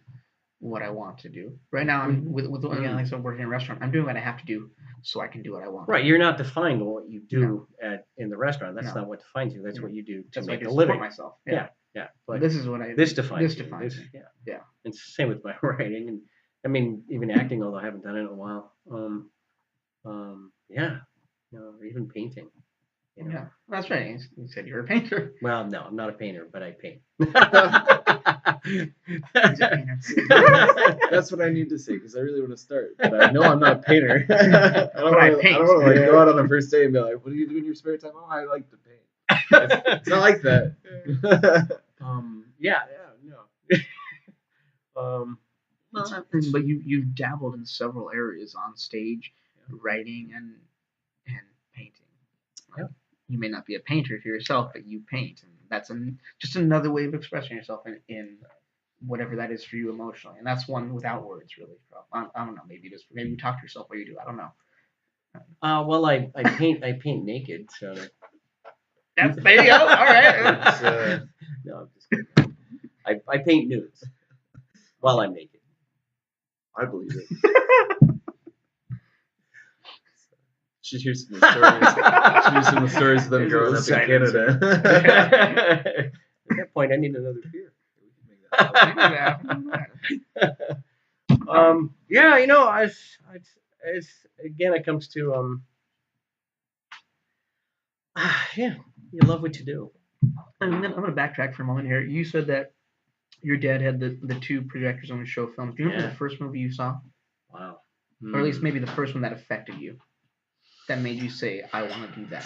what I want to do. Right now, I'm like, so I'm working in a restaurant. I'm doing what I have to do so I can do what I want. Right, you're not defined by what you do in the restaurant. That's not what defines you. That's what you do to make a living. Myself. Yeah. But this defines me. Yeah. It's the same with my writing, and I mean, even acting, although I haven't done it in a while. Or even painting. Yeah, that's right. You said you're a painter. Well, no, I'm not a painter, but I paint. That's what I need to say, because I really want to start. But I know I'm not a painter. I don't want to go out on the first day and be like, "What do you do in your spare time?" Oh, I like to paint. It's not like that. But you've dabbled in several areas on stage, writing and painting. Yeah. You may not be a painter for yourself, but you paint, and That's just another way of expressing yourself in whatever that is for you emotionally, and that's one without words, really. I don't know. Maybe maybe you talk to yourself while you do. I don't know. Well, I paint naked, so. There you go. All right. No, I'm just kidding. I paint nudes while I'm naked. I believe it. Should hear some of the stories. Should hear some of the stories of them growing up in Canada. At that point, I need another beer. Yeah, it's again, it comes to yeah, you love what you do. I'm gonna backtrack for a moment here. You said that your dad had the 2 projectors on his show films. Do you remember the first movie you saw? Wow. Or at least maybe the first one that affected you, that made you say, "I want to do that."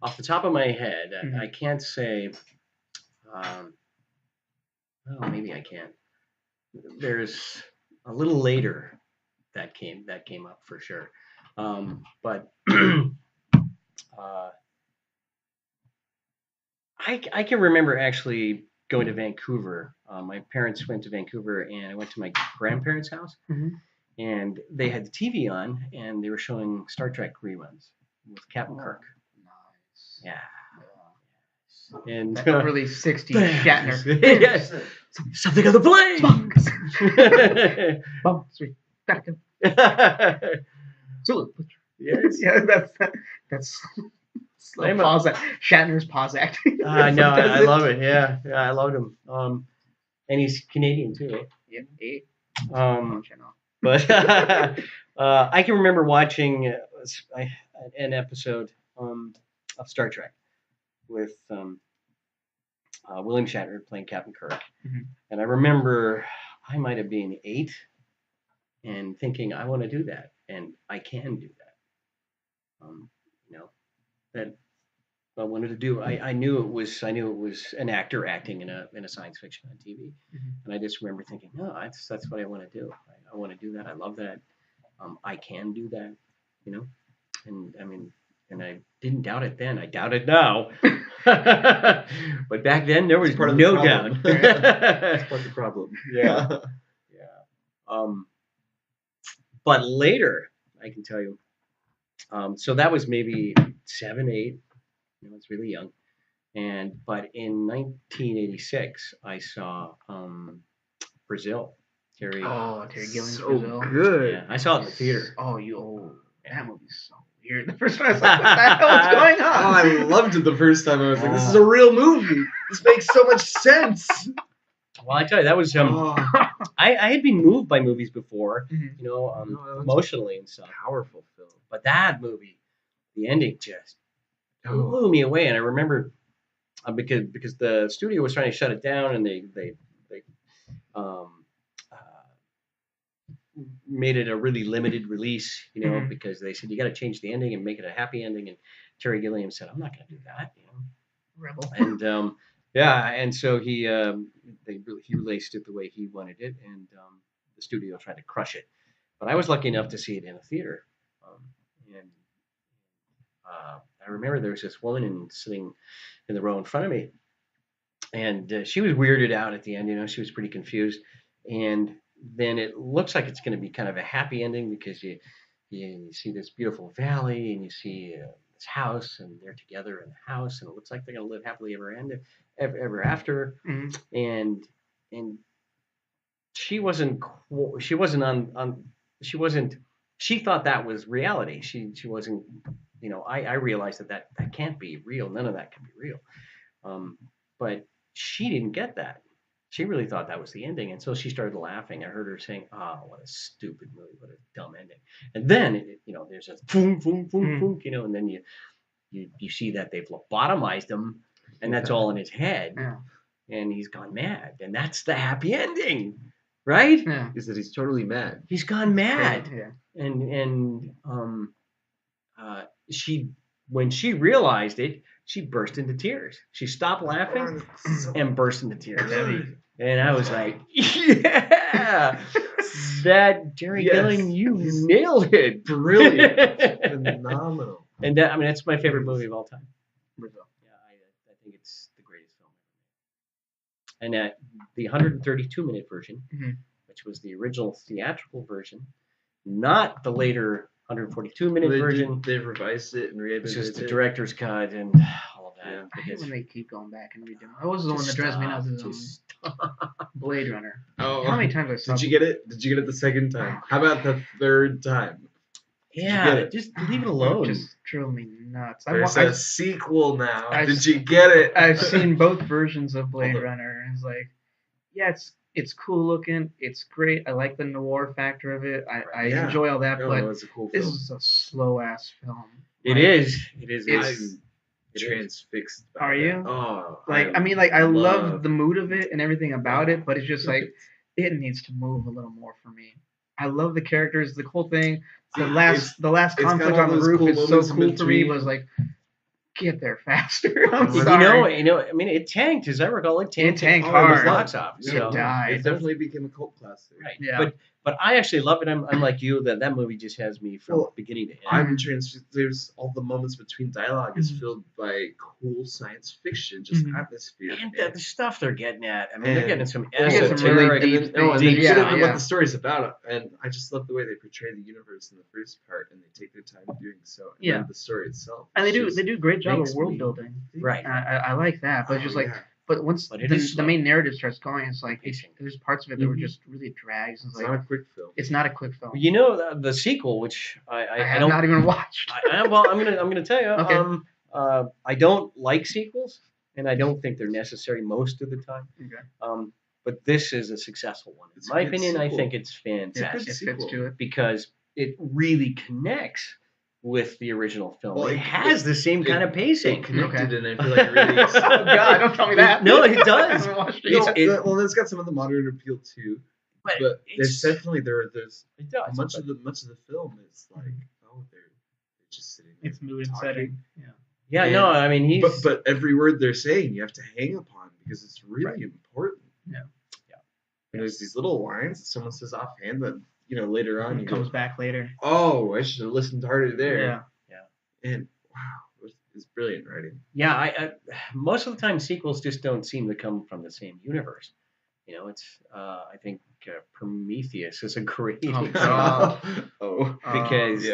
Off the top of my head, I can't say. Well, maybe I can. There's a little later that came up for sure, but I can remember actually going to Vancouver. My parents went to Vancouver, and I went to my grandparents' house, and they had the TV on, and they were showing Star Trek reruns with Captain Kirk. Nice. Yeah. And really 60s Shatner. Yes. Something on the plane. Oh, sweet. Back up. Yes. Yeah, that's slow pause. Shatner's pause acting. I know. I love it. Yeah, I loved him. And he's Canadian too. Yep. But I can remember watching an episode of Star Trek with William Shatner playing Captain Kirk, and I remember I might have been 8 and thinking I want to do that, and I can do that. That I wanted to do. I knew it was an actor acting in a science fiction on TV, and I just remember thinking, no, that's what I want to do. I want to do that. I love that. I can do that, and I mean. And I didn't doubt it then. I doubt it now. But back then, there was no doubt. That's part of the problem. Yeah. But later, I can tell you. So that was maybe 7, 8. It's really young. But in 1986, I saw Brazil. Terry Gilliam's so Brazil. Good. Yeah, I saw it in the theater. That movie's so weird. The first time I was like, what the hell is going on? Oh, I loved it the first time. I was like, this is a real movie. This makes so much sense. Well, I tell you, that was I had been moved by movies before, emotionally and stuff. Powerful film. But that movie, the ending just blew me away. And I remember because the studio was trying to shut it down, and they made it a really limited release, because they said you got to change the ending and make it a happy ending. And Terry Gilliam said, "I'm not going to do that." Rebel. And and so he released it the way he wanted it, and the studio tried to crush it. But I was lucky enough to see it in a theater, and I remember there was this woman sitting in the row in front of me, and she was weirded out at the end. She was pretty confused, and then it looks like it's going to be kind of a happy ending because you see this beautiful valley, and you see this house, and they're together in the house, and it looks like they're going to live happily ever after. And she thought that was reality. She wasn't, I realized that can't be real. None of that can be real. But she didn't get that. She really thought that was the ending, and so she started laughing. I heard her saying, "Oh, what a stupid movie! What a dumb ending!" And then, there's a boom, boom, boom, boom, and then you see that they've lobotomized him, and that's all in his head, and he's gone mad, and that's the happy ending, right? Yeah. Is that he's totally mad? He's gone mad, and when she realized it, she burst into tears. She stopped laughing and burst into tears. And I was like, yeah, that Terry Gilliam, you nailed it. Brilliant. Phenomenal. And that's my favorite movie of all time. Brazil. Yeah, I think it's the greatest film ever made. And the 132-minute version, which was the original theatrical version, not the later 142-minute version. They revised it and reedited it. It's just the director's cut and all of that. Yeah. I hate when they keep going back and redoing. That was the one that drives me nuts. Blade Runner. Oh, how many times I saw? Did you get it? Did you get it the second time? How about the third time? Yeah, just leave it alone. Just drove me nuts. There's a sequel now. Did you get it? I've seen both versions of Blade Runner, and it's like, yeah, it's cool looking. It's great. I like the noir factor of it. I enjoy all that, but it's a cool this film. is a slow ass film. It is. I'm transfixed. Are you? Oh, I love the mood of it and everything about it, but it's just like it needs to move a little more for me. I love the characters, the whole thing. The last conflict on the roof is so cool for me. Was like, get there faster. I'm sorry. You know. I mean, it tanked, as I recall. It tanked hard. Box office. It died. It definitely became a cult classic. Right. Yeah. But I actually love it. I'm like you. That movie just has me from beginning to end. I'm transfixed. There's all the moments between dialogue is filled by cool science fiction, just atmosphere. And the stuff they're getting at. I mean, they're getting some really deep what the story's about. And I just love the way they portray the universe in the first part, and they take their time doing so. And then the story itself. And they do a great job of world building. Right. I like that, but just like. But once the main narrative starts going, it's like there's parts of it that were just really drags. It's not a quick film. It's not a quick film. You know the sequel, which I have not even watched. I'm gonna tell you. Okay. I don't like sequels, and I don't think they're necessary most of the time. Okay. But this is a successful one. In my opinion, I think it's fantastic. It fits to it because it really connects with the original film. Well, it has the same kind of pacing. It connected, and I feel like really. Oh God! Don't tell me that. No, it does. Well, it's got some of the modern appeal too. But there's definitely there's much of the film is like they're just sitting there. It's mood and setting. Yeah. No, I mean but every word they're saying you have to hang upon because it's really important. Yeah. And there's these little lines that someone says offhand that later on it comes back later. Oh, I should have listened harder there. Yeah. And wow, it's brilliant writing. Yeah, I most of the time sequels just don't seem to come from the same universe. It's I think Prometheus is a great example. Because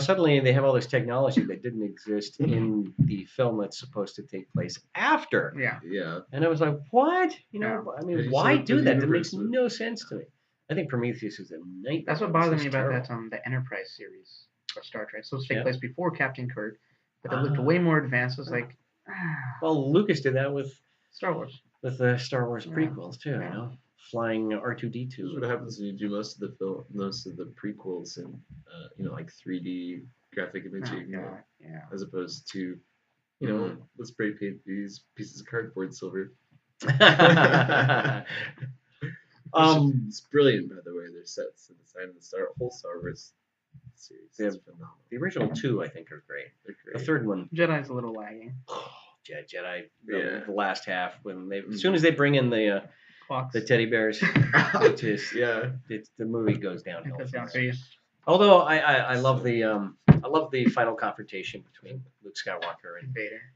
suddenly they have all this technology that didn't exist in the film that's supposed to take place after. Yeah. And I was like, what? I mean, why do that? That makes no sense to me. I think Prometheus is a nightmare. That's what bothered me about that the Enterprise series or Star Trek. So it's take place before Captain Kirk, but it looked way more advanced. It was like, well, Lucas did that with Star Wars. With the Star Wars prequels too, flying R2D2. This is what happens when you do most of the prequels in like 3D graphic imaging, as opposed to let's spray paint these pieces of cardboard silver. It's brilliant, by the way. Their sets and design of the whole Star Wars series is phenomenal. The original two, I think, are great. They're great. The third one, Jedi's a little lagging. Jedi, the last half when as soon as they bring in the teddy bears, the movie goes downhill. Although I love the final confrontation between Luke Skywalker and Vader.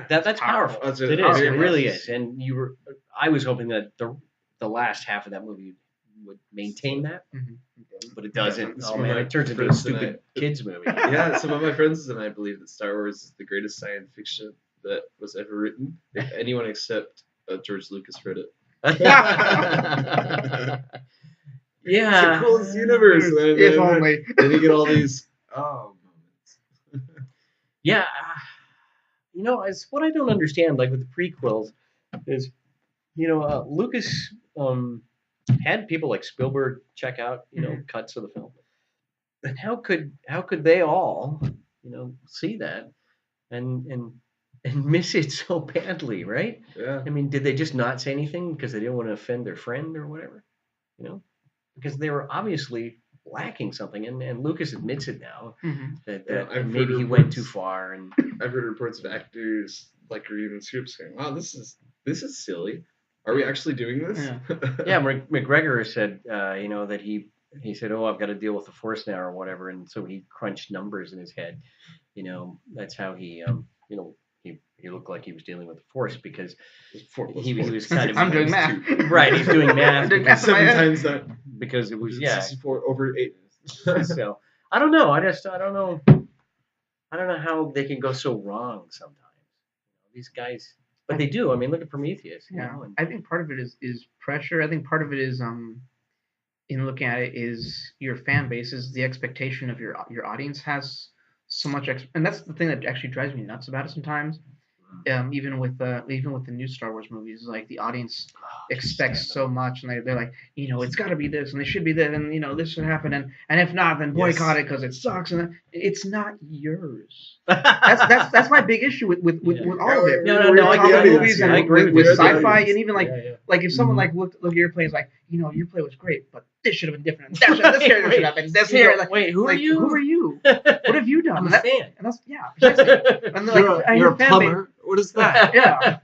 That's powerful. It is. It really is. And I was hoping that the last half of that movie would maintain that, but it doesn't. Oh man, it turns into a stupid kids movie. Yeah, some of my friends and I believe that Star Wars is the greatest science fiction that was ever written. If anyone except George Lucas wrote it. Yeah, it's the coolest universe. If only. Then you get all these moments. Yeah, it's what I don't understand. Like with the prequels, is Lucas had people like Spielberg check out cuts of the film, and how could they all see that and miss it so badly, right? Yeah. I mean, did they just not say anything because they didn't want to offend their friend or whatever? Because they were obviously lacking something, and Lucas admits it now that maybe he went too far. And I've heard reports of actors like reading scripts saying, "Wow, this is silly. Are we actually doing this?" Yeah, McGregor said, that he said, "Oh, I've got to deal with the Force now or whatever," and so he crunched numbers in his head. that's how he he looked like he was dealing with the force because he was kind of I'm doing math. Right, he's doing math. Math 7 times that. Because it was 64 over 8. So I don't know. I don't know. I don't know how they can go so wrong sometimes. These guys, but they do. I mean, look at Prometheus. I think part of it is pressure. I think part of it is in looking at it is your fan base is the expectation of your audience has so much and that's the thing that actually drives me nuts about it sometimes. Even with the new Star Wars movies, like the audience expects so much, and they're like, it's got to be this, and it should be that, and this should happen, and if not, then boycott it because it sucks, and it's not yours. That's my big issue with all of it. No, I agree. Movies and with sci-fi, and even like if someone like look at your play, is like, your play was great, but this should have been different. This character should have been this here. Wait, who are you? Who are you? What have you done? I'm a fan. And that's precisely. And you're a plumber. What is that? Yeah.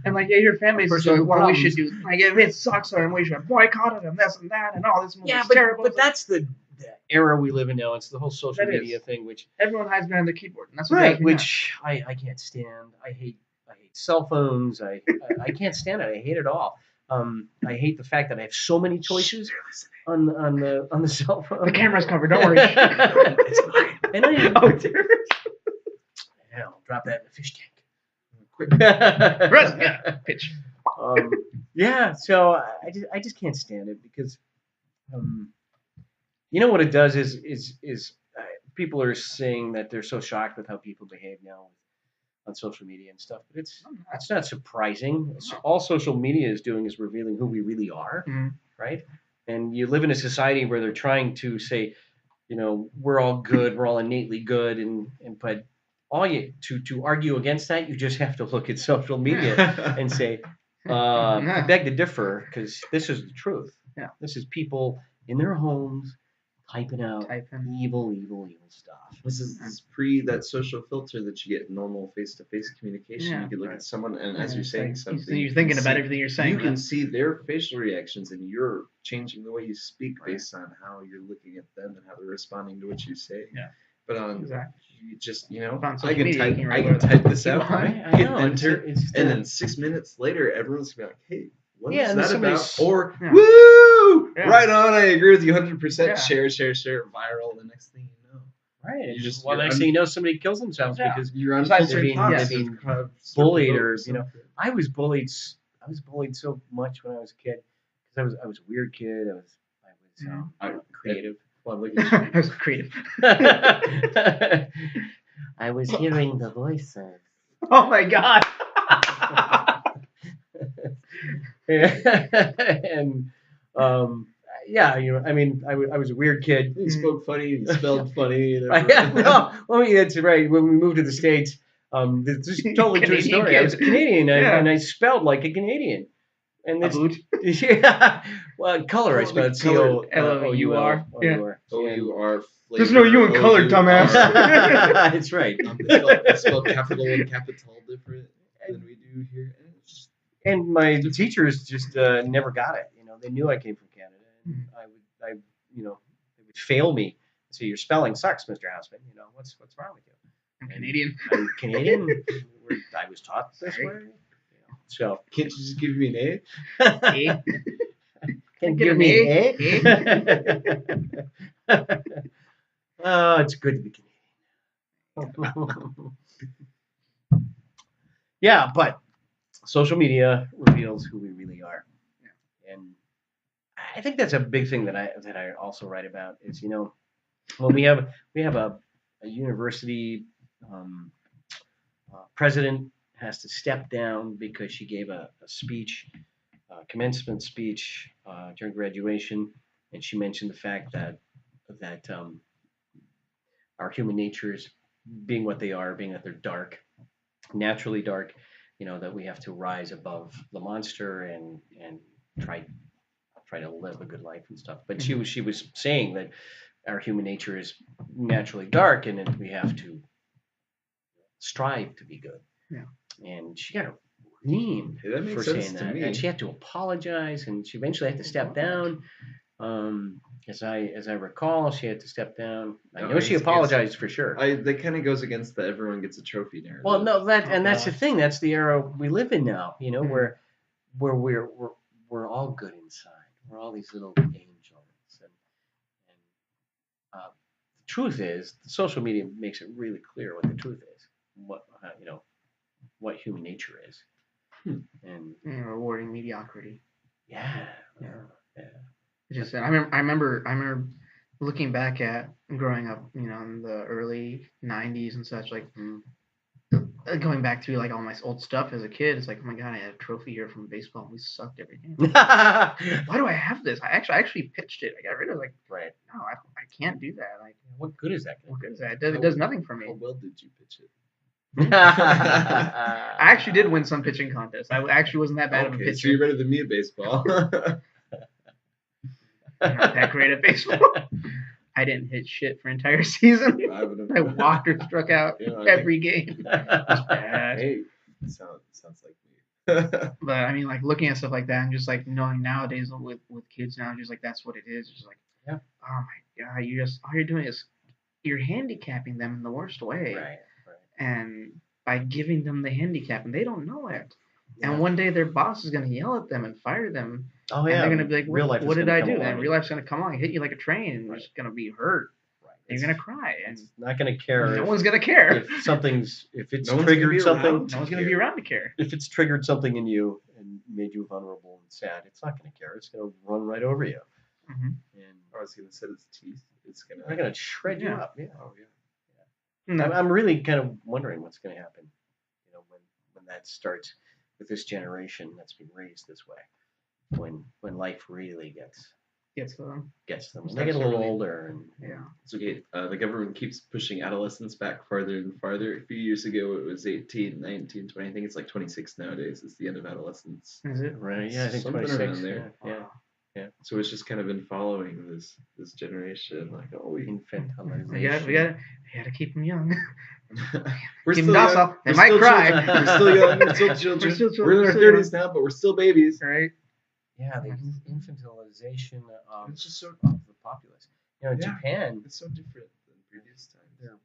And your fan base is like, what we should do. Like, if it sucks, then we should have boycotted them, this and that, and all this movie's terrible. But that's the era we live in now. It's the whole social media thing, which everyone hides behind the keyboard, and that's what right. Which I can't stand. I hate cell phones. I can't stand it. I hate it all. I hate the fact that I have so many choices on the cell phone. The camera's covered. Don't worry. It's mine. And oh dear. Hell, drop that in the fish tank. Quick. Pitch. So I just can't stand it because what it does is people are saying that they're so shocked with how people behave now on social media and stuff, but it's not surprising. All social media is doing is revealing who we really are, right? And you live in a society where they're trying to say, we're all good, we're all innately good, and but all to argue against that, you just have to look at social media and say, I beg to differ, because this is the truth. Yeah. This is people in their homes typing out evil stuff. This is pre that social filter that you get normal face-to-face communication. Yeah, you can look at someone, and as you're saying something, you're thinking about everything you're saying. You can see their facial reactions, and you're changing the way you speak based on how you're looking at them and how they're responding to what you say. Yeah. But you just I can type this out, hit enter, and then 6 minutes later, everyone's gonna be like, hey. What is that about? Or woo! Yeah. Right on. I agree with you 100%. Yeah. Share, viral. The next thing you know, right? Next thing you know, somebody kills themselves because you're being bullied, or I was bullied so much when I was a kid because I was a weird kid. I was creative. Well, look at you. I was creative. I was hearing the voices. Oh my god. And I was a weird kid. He spoke funny, he spelled funny. That's right. When we moved to the States, this is a totally true story. I was a Canadian, and I spelled like a Canadian. And this, well, color I spelled C-O-L-O-U-R. O-U-R. There's no U in color, dumbass. That's right. They spell capital and capital different than we do here. And my teachers just never got it. They knew I came from Canada, and they would fail me. So your spelling sucks, Mr. Houseman. What's wrong with you? I'm Canadian. I'm Canadian. I was taught this way. So can't you just give me an A? A? Can you give me an A? Oh, it's good to be Canadian. Yeah, but social media reveals who we really are, and I think that's a big thing that I also write about. Is when we have a university president has to step down because she gave a speech, commencement speech during graduation, and she mentioned the fact that our human natures, being what they are, being that they're dark, naturally dark, that we have to rise above the monster and try to live a good life and stuff. But she was saying that our human nature is naturally dark, and that we have to strive to be good. Yeah. And she got reamed for saying that, and she had to apologize, and she eventually had to step down. As I recall, she had to step down. I know she apologized for sure. That kind of goes against the everyone gets a trophy narrative. Well, no, that's the thing. That's the era we live in now. You know, where we're all good inside. We're all these little angels, and the truth is, social media makes it really clear what the truth is. What human nature is, and rewarding mediocrity. Yeah. Just I remember looking back at growing up, in the early '90s and such, like going back through like all my old stuff as a kid. It's like, oh my god, I had a trophy here from baseball. We sucked every game. Why do I have this? I actually pitched it. I got rid of it. Like, right? No, I can't do that. Like, what good is that? What good is that? It does nothing for me. How well did you pitch it? I actually did win some pitching contests. I actually wasn't that bad of a pitcher. So you're better than me at baseball. I'm not that great at baseball. I didn't hit shit for an entire season. I walked or struck out every game. It was bad. Hey, sounds like me. But I mean, like looking at stuff like that and just like knowing nowadays with kids now, just like that's what it is. It's just like, oh my god, all you're doing is you're handicapping them in the worst way. Right. And by giving them the handicap, and they don't know it. Yeah. And one day their boss is going to yell at them and fire them. Oh yeah. And they're going to be like, what did I do? And real life's going to come along and hit you like a train, and you're just going to be hurt. Right. And you're going to cry. And it's not going to care. No one's going to care. If it's triggered something. No one's going to be around to care. If it's triggered something in you and made you vulnerable and sad, it's not going to care. It's going to run right over you. Mm-hmm. And I was going to set its teeth. It's going to shred you up. Yeah. Oh yeah. No. I'm really kind of wondering what's going to happen, when that starts with this generation that's been raised this way, when life really gets them. When they get a little older, and it's okay. The government keeps pushing adolescence back farther and farther. A few years ago, it was 18, 19, 20. I think it's like 26 nowadays. It's the end of adolescence. Is it right? Yeah, I think something 26. Around there. Yeah. So it's just kind of been following this generation, like infantilization. We gotta keep them young. We're keep still them docile. They might cry. We're still young. We're still children. We're in our 30s now, but we're still babies. Right. Yeah, the infantilization of it's just of the populace. Japan. It's so different than previous times. They're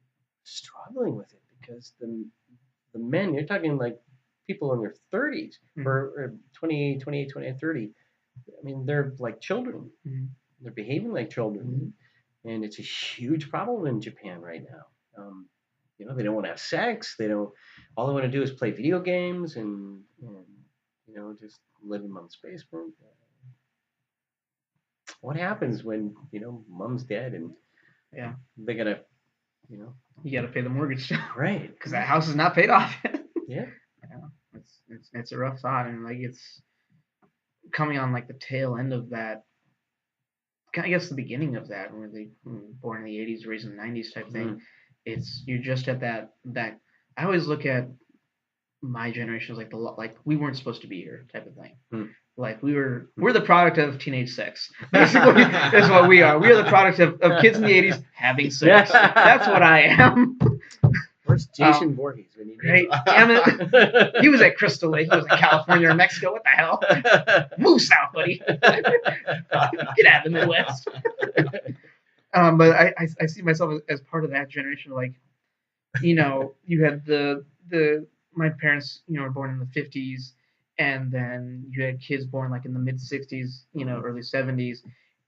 struggling with it because the men, you're talking like people in their 30s, or 28, 30. I mean, they're like children. Mm-hmm. They're behaving like children, and it's a huge problem in Japan right now. They don't want to have sex. They don't. All they want to do is play video games and just live in mom's basement. What happens when mom's dead and they gotta you gotta pay the mortgage still, right? Because that house is not paid off. Yeah. It's a rough thought, and like it's coming on like the tail end of that. I guess the beginning of that, when they born in the 80s, raised in the 90s type thing. You're just at that. I always look at my generation as like we weren't supposed to be here type of thing. Like we're the product of teenage sex. Basically, is what we are. We are the product of kids in the 80s having sex. That's what I am. Where's Jason Voorhees when you need him? Damn it. He was at Crystal Lake. He was in California or Mexico. What the hell? Move south, buddy. Get out of the Midwest. But I see myself as part of that generation. Like, you had my parents, were born in the 50s, and then you had kids born like in the mid 60s, early 70s.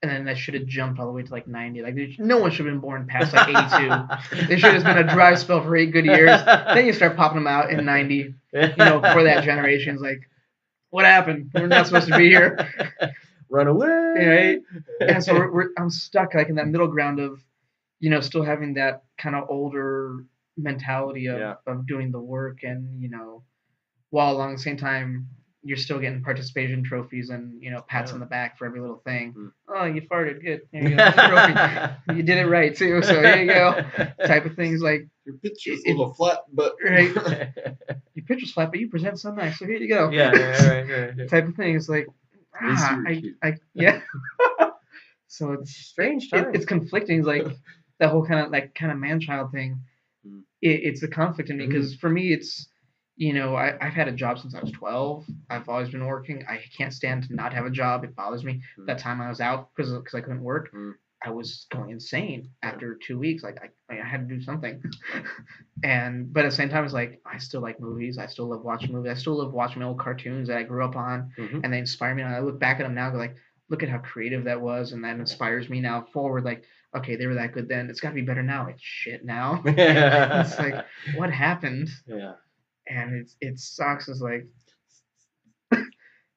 And then that should have jumped all the way to like 90. Like no one should have been born past like 82. There should have been a dry spell for 8 good years. Then you start popping them out in 90. For that generation, it's like, what happened? We're not supposed to be here. Run away. Right? And so I'm stuck like in that middle ground of, still having that kind of older mentality of doing the work, and while along the same time you're still getting participation trophies and pats on the back for every little thing. Oh, you farted, good. There you go, trophy. You did it right too, so there you go. Type of things like your pitcher's a little flat, but right. Your pitcher's flat, but you present so nice, so here you go. Yeah, right. Type of thing. It's like So it's strange time. It's conflicting. It's like that whole kind of man-child thing. It's a conflict in me because for me it's you know, I've had a job since I was 12. I've always been working. I can't stand to not have a job. It bothers me. That time I was out because I couldn't work, I was going insane after 2 weeks. Like I had to do something. But at the same time, it's like I still like movies. I still love watching movies. I still love watching my old cartoons that I grew up on, and they inspire me. And I look back at them now, and go like, look at how creative that was, and that inspires me now forward. Like, okay, they were that good then. It's got to be better now. It's shit now. It's like, what happened? Yeah. And it sucks. It's like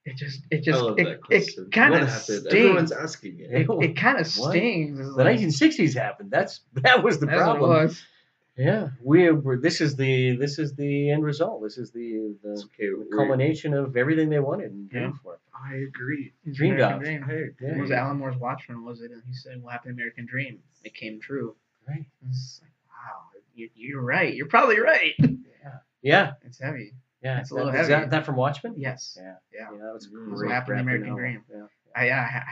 it kind of stings. Everyone's asking it. It kind of stings. The 1960s happened. That was the problem. What it was. Yeah, this is the end result. This is the culmination of everything they wanted and dreamed for. I agree. Dreamed of. It was Alan Moore's Watchmen, was it? And he said, "What happened to American Dream?" It came true. Right. It's like, wow, you're right. You're probably right. Yeah. It's heavy. Yeah. It's a little heavy. Is that from Watchmen? Yes. Yeah. That was great. What happened to American Dream? Yeah. I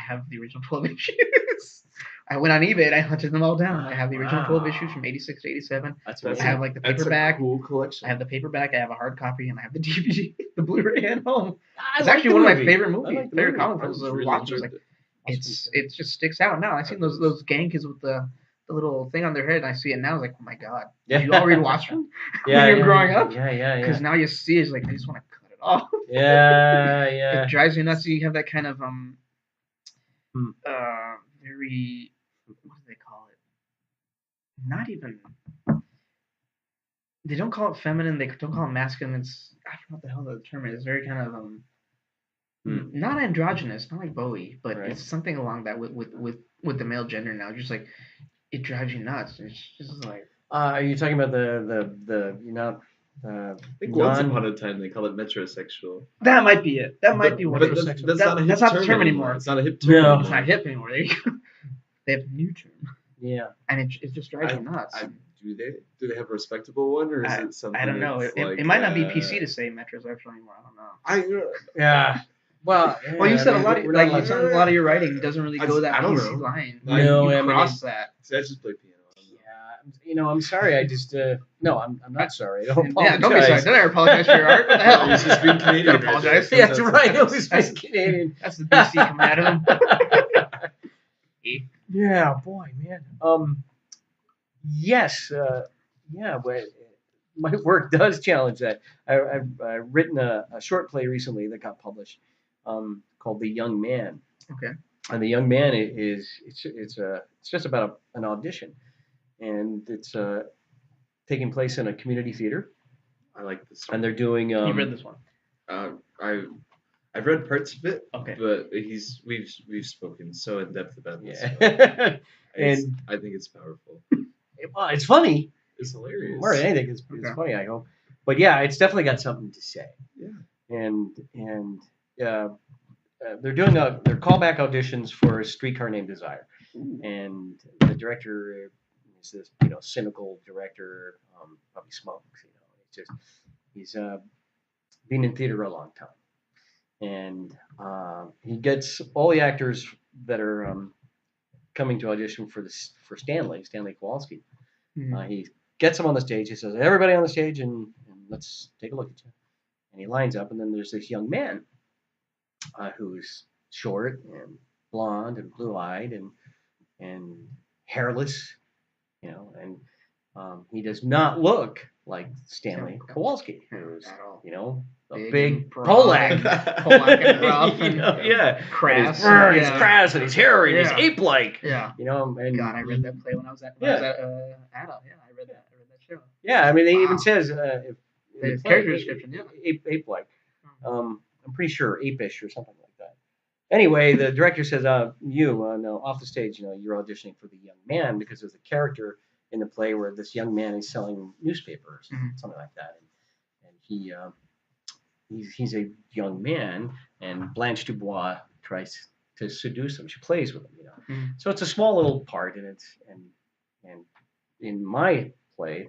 have the original 12 issues. I went on eBay and I hunted them all down. I have the original 12 issues from 86 to 87. I have like the paperback. That's a cool collection. I have the paperback. I have a hard copy, and I have the DVD, the Blu-ray at home. It's like actually one of my favorite movies. Favorite comic films to watch. It just sticks out now. I seen those gang kids with the little thing on their head, and I see it now. I was like, oh my god! Did you all read Watchmen when you were growing up? Yeah. Because now you see it's like I just want to cut it off. Yeah. It drives me nuts. You have that kind of very, what do they call it? Not even. They don't call it feminine. They don't call it masculine. It's, I don't know what the hell the term is. It's very kind of not androgynous, not like Bowie, but it's something along that with the male gender now. Just like it drives you nuts. It's just like. Are you talking about the I think once upon a time they call it metrosexual. That might be it. That might be what it is. That's not the term anymore. It's not a hip term. No, it's not hip anymore. They have a new term. Yeah. And it just drives you nuts. Do they have a respectable one, or is it something? I don't know. It might not be PC to say metrosexual anymore. I don't know. Yeah. Well, you said a lot of your writing doesn't really go that PC line. No, you cross that. So I just play piano. I'm sorry. I just no, I'm not sorry. I don't apologize. Yeah, don't be sorry. Don't ever apologize for your art. What the hell? He's just being Canadian. Apologize. Yeah, that's right. No, he's being Canadian. That's the BC coming out of him. Yeah, boy, man. Yes. But my work does challenge that. I've written a short play recently that got published called The Young Man. Okay. And The Young Man it's just about an audition. And it's taking place in a community theater. I like this. And they're doing. You read this one? I've read parts of it. Okay. But we've spoken so in depth about this. Yeah. And I think it's powerful. Well, it's funny. It's hilarious. More than anything, it's funny. I hope. But yeah, it's definitely got something to say. Yeah. And they're doing their callback auditions for A Streetcar Named Desire, and the director. This cynical director, probably smokes. He's been in theater a long time, and he gets all the actors that are coming to audition for Stanley Kowalski. Mm-hmm. He gets them on the stage. He says, "Everybody on the stage, and let's take a look at you." And he lines up, and then there's this young man who's short and blonde and blue-eyed and hairless. And he does not look like Stanley Kowalski, who's, a big Polak. Polak and rough and crass. He's crass and he's hairy and he's ape-like. Yeah. And God, I read that play when I was at Adult. Yeah, I read that show. Yeah, I mean, it even says his character description, ape-like. I'm pretty sure ape-ish or something like that. Anyway, the director says, no, off the stage, you're auditioning for the young man, because there's a character in the play where this young man is selling newspapers, something like that. And he's a young man, and Blanche Dubois tries to seduce him. She plays with him, So it's a small little part, and in my play,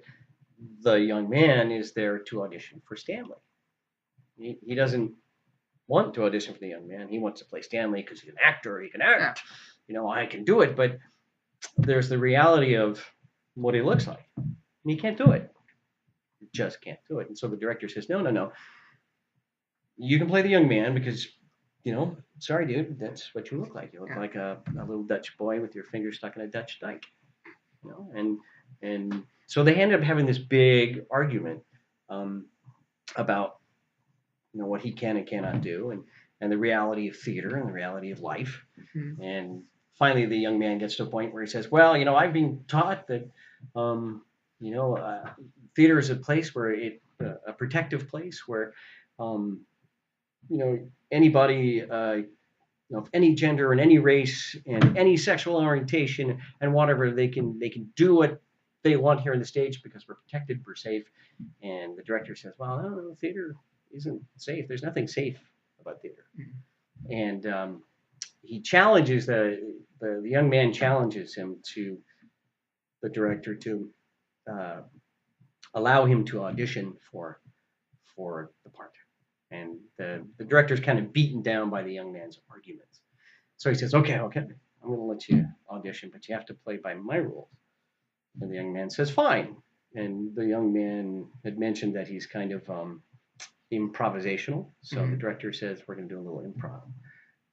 the young man is there to audition for Stanley. He doesn't want to audition for the young man. He wants to play Stanley because he's an actor. He can act. I can do it. But there's the reality of what he looks like. And he can't do it. You just can't do it. And so the director says, no. You can play the young man because, sorry, dude, that's what you look like. You look like a little Dutch boy with your fingers stuck in a Dutch dike. And so they ended up having this big argument about, what he can and cannot do, and the reality of theater and the reality of life. Mm-hmm. And finally, the young man gets to a point where he says, well, I've been taught that, theater is a place where a protective place where, anybody, of any gender and any race and any sexual orientation and whatever, they can do what they want here on the stage because we're protected, we're safe. And the director says, well, no, theater isn't safe. There's nothing safe about theater. Mm-hmm. And he challenges the young man challenges him to the director to allow him to audition for the part. And the director's kind of beaten down by the young man's arguments. So he says, okay, I'm going to let you audition, but you have to play by my rules. And the young man says, fine. And the young man had mentioned that he's kind of improvisational. So the director says, we're going to do a little improv.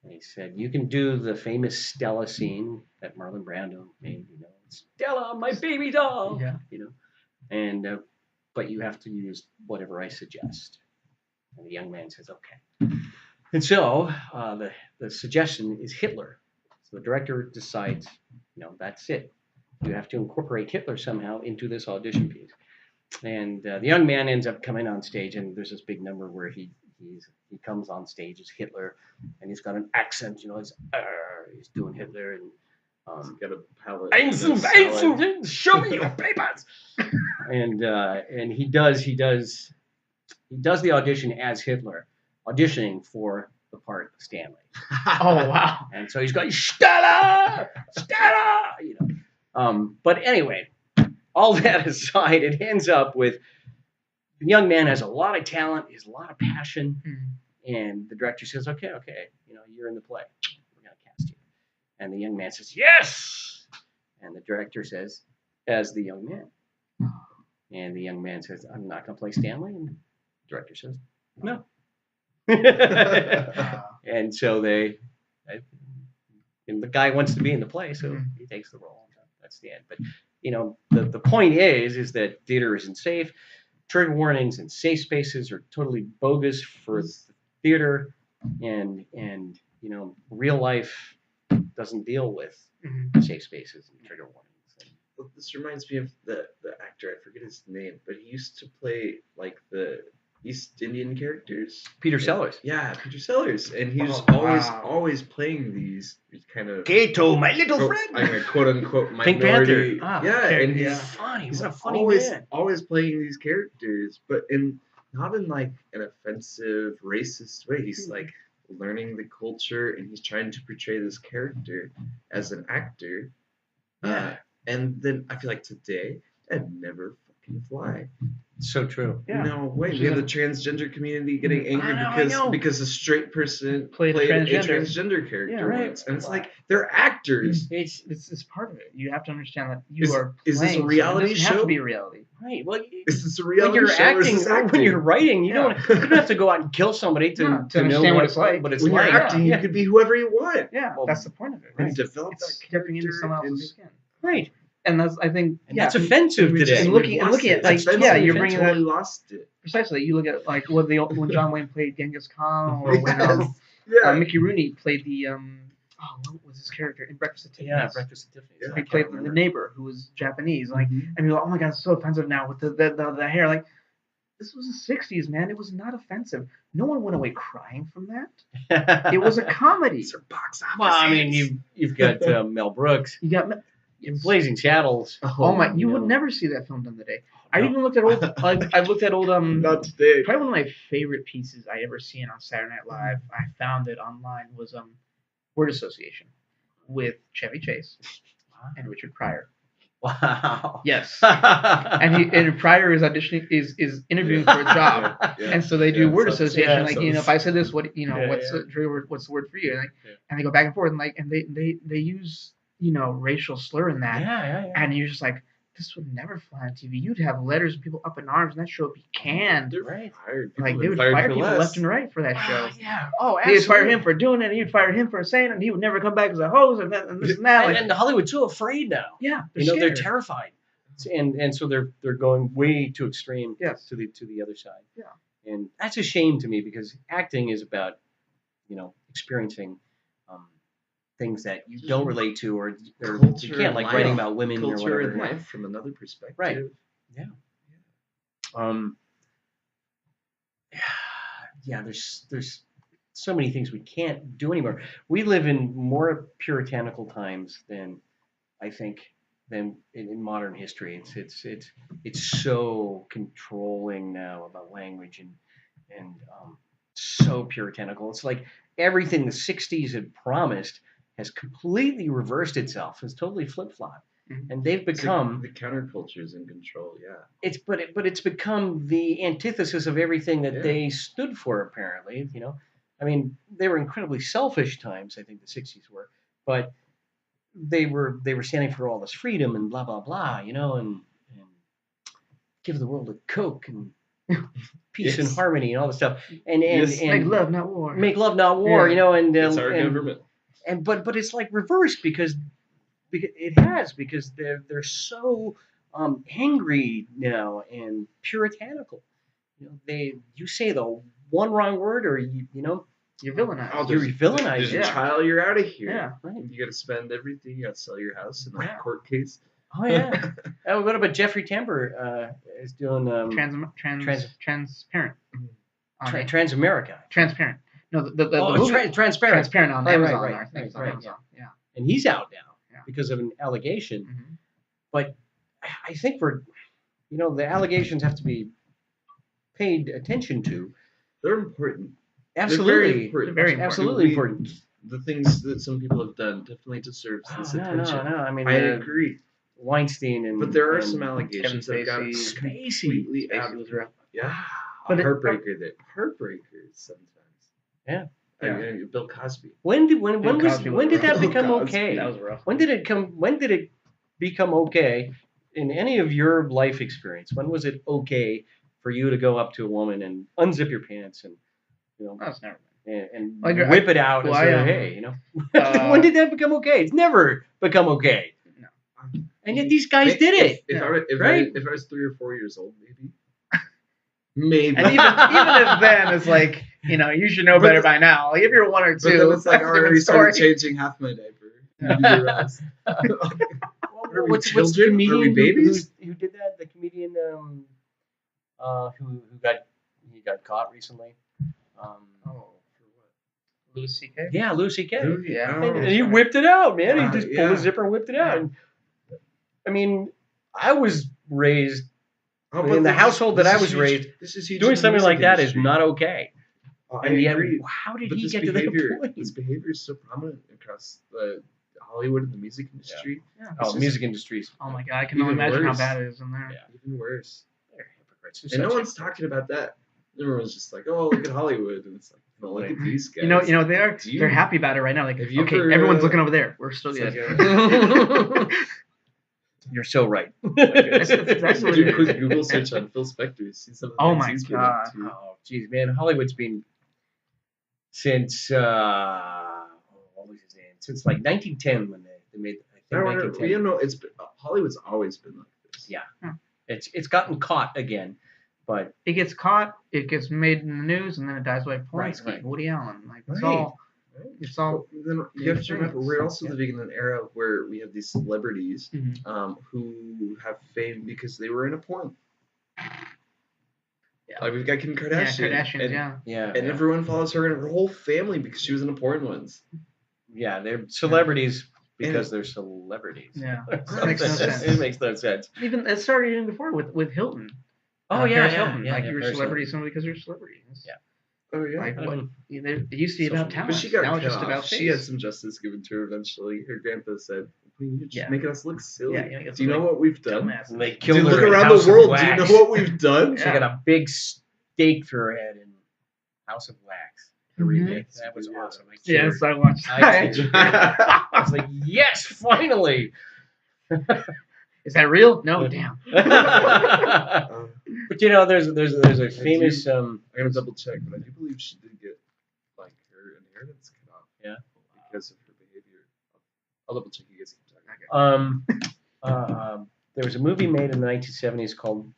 And he said, you can do the famous Stella scene that Marlon Brando made, Stella, my baby doll, and but you have to use whatever I suggest. And the young man says, okay. And so the suggestion is Hitler. So the director decides, that's it. You have to incorporate Hitler somehow into this audition piece. And the young man ends up coming on stage, and there's this big number where he comes on stage as Hitler, and he's got an accent, he's doing Hitler, and he's got a palette. Einzeln, show me your papers. And he does the audition as Hitler, auditioning for the part of Stanley. Oh wow! And so he's going Stella, But anyway, all that aside, it ends up with the young man has a lot of talent, he has a lot of passion, and the director says, okay, you're in the play. We're going to cast you. And the young man says, yes! And the director says, as the young man. And the young man says, I'm not going to play Stanley. And the director says, no. And so and the guy wants to be in the play, so he takes the role. That's the end. But, the point is that theater isn't safe. Trigger warnings and safe spaces are totally bogus for theater, and real life doesn't deal with safe spaces and trigger warnings. Well, this reminds me of the actor, I forget his name, but he used to play like the East Indian characters. Peter Sellers. Yeah, Peter Sellers. And he was always playing these kind of... Kato, my little friend! I'm going to quote-unquote Pink minority... Panther. And he's funny. He's a funny man. Always playing these characters, but not in like an offensive, racist way. He's like learning the culture, and he's trying to portray this character as an actor. Yeah. And then I feel like today, that'd never fucking fly. So true. Yeah. No way. We have the transgender community getting angry because a straight person played a transgender character. Yeah, right. Once. And it's like, they're actors. It's part of it. You have to understand that you are playing. Is this a reality show? It have to be a reality. Right. Well, is this a reality when you're show? Acting, when you're writing, you don't have to go out and kill somebody to understand what it's like. But it's when like. You're acting, you could be whoever you want. Yeah, that's the point of it. Right? And develop that stepping into someone else's skin. Right. And that's, I think, that's offensive today. And looking at like, you're bringing that. Lost it. Precisely. You look at like when John Wayne played Genghis Khan, or when Mickey Rooney played the what was his character in Breakfast at Tiffany's? Yeah, Breakfast at Tiffany's. Yeah, he played the neighbor who was Japanese. Like, and you're like, oh my God, it's so offensive now with the hair. Like, this was the '60s, man. It was not offensive. No one went away crying from that. It was a comedy. It's a box office. Well, I mean, you've got Mel Brooks. You got. In Blazing Saddles. Oh my! You would never see that film done today. I even looked at old. I looked at old. Not today. Probably one of my favorite pieces I ever seen on Saturday Night Live. I found it online. Was Word Association with Chevy Chase and Richard Pryor. Wow. Yes. and Pryor is auditioning is interviewing for a job, and so they do word association. If I said this, what's the word for you? And they go back and forth, and they use racial slur in that. Yeah. And you're just like, this would never fly on TV. You'd have letters of people up in arms, and that show would be canned. They're fired. Like they would fire people left and right for that show. Yeah. Oh, absolutely. They'd fire him for doing it. He'd fire him for saying it. And he would never come back as a host, and this and that. And Hollywood's so afraid now. Yeah, they're terrified, and so they're going way too extreme. Yes. To the other side. Yeah. And that's a shame to me because acting is about, experiencing things that you don't relate to or you can't, like writing about women or whatever. Culture and life from another perspective. Right. Yeah. There's so many things we can't do anymore. We live in more puritanical times than I think than in modern history. It's so controlling now about language and so puritanical. It's like everything the 60s had promised has completely reversed itself. It's totally flip-flopped. Mm-hmm. And they've become the counterculture is in control. Yeah. It's become the antithesis of everything that they stood for. Apparently, I mean, they were incredibly selfish times. I think the 60s were, but they were standing for all this freedom and blah blah blah. And give the world a Coke and peace and harmony and all this stuff. And make love, not war. Make love, not war. Yeah. And it's our government. But it's like reversed because they're so angry now and puritanical. You say the one wrong word or you're villainized. You're villainized. There's a trial, you're out of here. Yeah. Right. You got to spend everything. You got to sell your house in a court case. Oh yeah. What about Jeffrey Tambor is doing Transparent. Transamerica. Transparent. No, the movie. Transparent. Transparent on Amazon. Right. Amazon. Yeah. And he's out now because of an allegation. Mm-hmm. But I think the allegations have to be paid attention to. They're important. Absolutely. They're very important. Absolutely important. The things that some people have done definitely deserves this attention. No. I mean, I agree. Weinstein but there are some allegations that got completely out of real. Yeah. But heartbreakers sometimes. Yeah. Bill Cosby. When did that become okay? That was rough. When did it become okay in any of your life experience? When was it okay for you to go up to a woman and unzip your pants and That's never and whip it out and say, hey, when did that become okay? It's never become okay. No. And yet these guys did it. If I was 3 or 4 years old, maybe. And even if then, it's like, you should know better by now. Like if you're 1 or 2, but then it's like I already started changing half my diiper. What's the comedian who did that? The comedian who got caught recently. For what? Louis C.K.? Yeah, Louis C.K. Yeah. And he whipped it out, man. He just pulled his zipper and whipped it out. And, I mean, I was raised in the household that I was raised. Doing something like that is not okay. And yet, how did he get to that point? This behavior is so prominent across Hollywood and the music industry. Yeah. Music industries. Oh my God, I can only imagine how bad it is in there. Yeah, even worse. They're hypocrites. And no one's talking about that. Everyone's just like, oh, look at Hollywood, and it's like, no, look at these guys. They're happy about it right now. Like, everyone's looking over there. We're still good. You're so right. Do a quick Google search on Phil Spector. See some of the things he's been up to. Oh, geez, man, Hollywood's been since what was his name? Since like 1910 when they made. Hollywood's always been like this. Yeah, it's gotten caught again. But it gets caught, it gets made in the news, and then it dies away. Polanski, Woody Allen, it's all. Then you have to remember, we're also living in an era where we have these celebrities who have fame because they were in a porn. Yeah. Like we've got Kim Kardashian. And everyone follows her and her whole family because she was in a porn once. Yeah, they're celebrities. Because they're celebrities. Yeah, it makes no sense. It makes no sense. Even it started even before with Hilton. Hilton. Like you're a celebrity simply because you're a celebrity. Yeah. Oh yeah. Like it used to be about talent. But she got now it's just about face. She had some justice given to her eventually. Her grandpa said, "You're just making us look silly. Yeah, do you know what we've done? They killed her. Look around the world. Do you know what we've done? She got a big stake through her head in House of Wax. The remake. That was awesome. Yes, I watched that. I was like, yes, finally. Is that real? No, damn. But there's a famous. I gotta double check, but I do believe she did get like her inheritance cut off. Yeah. Because of her behavior. I'll double check. You guys keep talking. There was a movie made in the 1970s called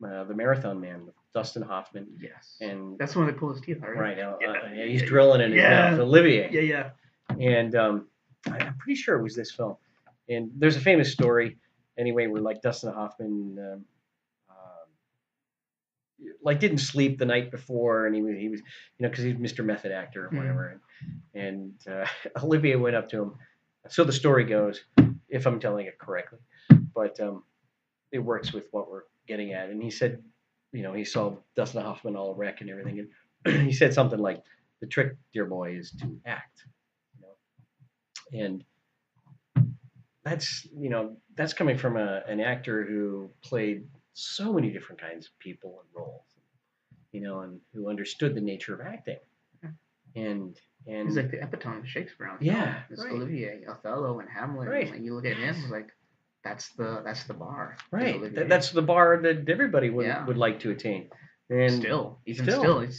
The Marathon Man with Dustin Hoffman. Yes. And that's when they pull his teeth out, right? Right. He's drilling in his mouth. Olivier. Yeah. And I'm pretty sure it was this film. And there's a famous story, anyway, where like Dustin Hoffman like didn't sleep the night before, and he was because he's Mr. Method actor or whatever, and Olivier went up to him. So the story goes, if I'm telling it correctly, but it works with what we're getting at. And he said, he saw Dustin Hoffman all wreck and everything, and he said something like, "The trick, dear boy, is to act," and that's coming from an actor who played so many different kinds of people and roles, and who understood the nature of acting. And he's like the epitome of Shakespeare. Yeah, it's right. Olivier, Othello, and Hamlet. Right. And you look at him, it's like that's the bar. Right. That's the bar that everybody would like to attain. And he's still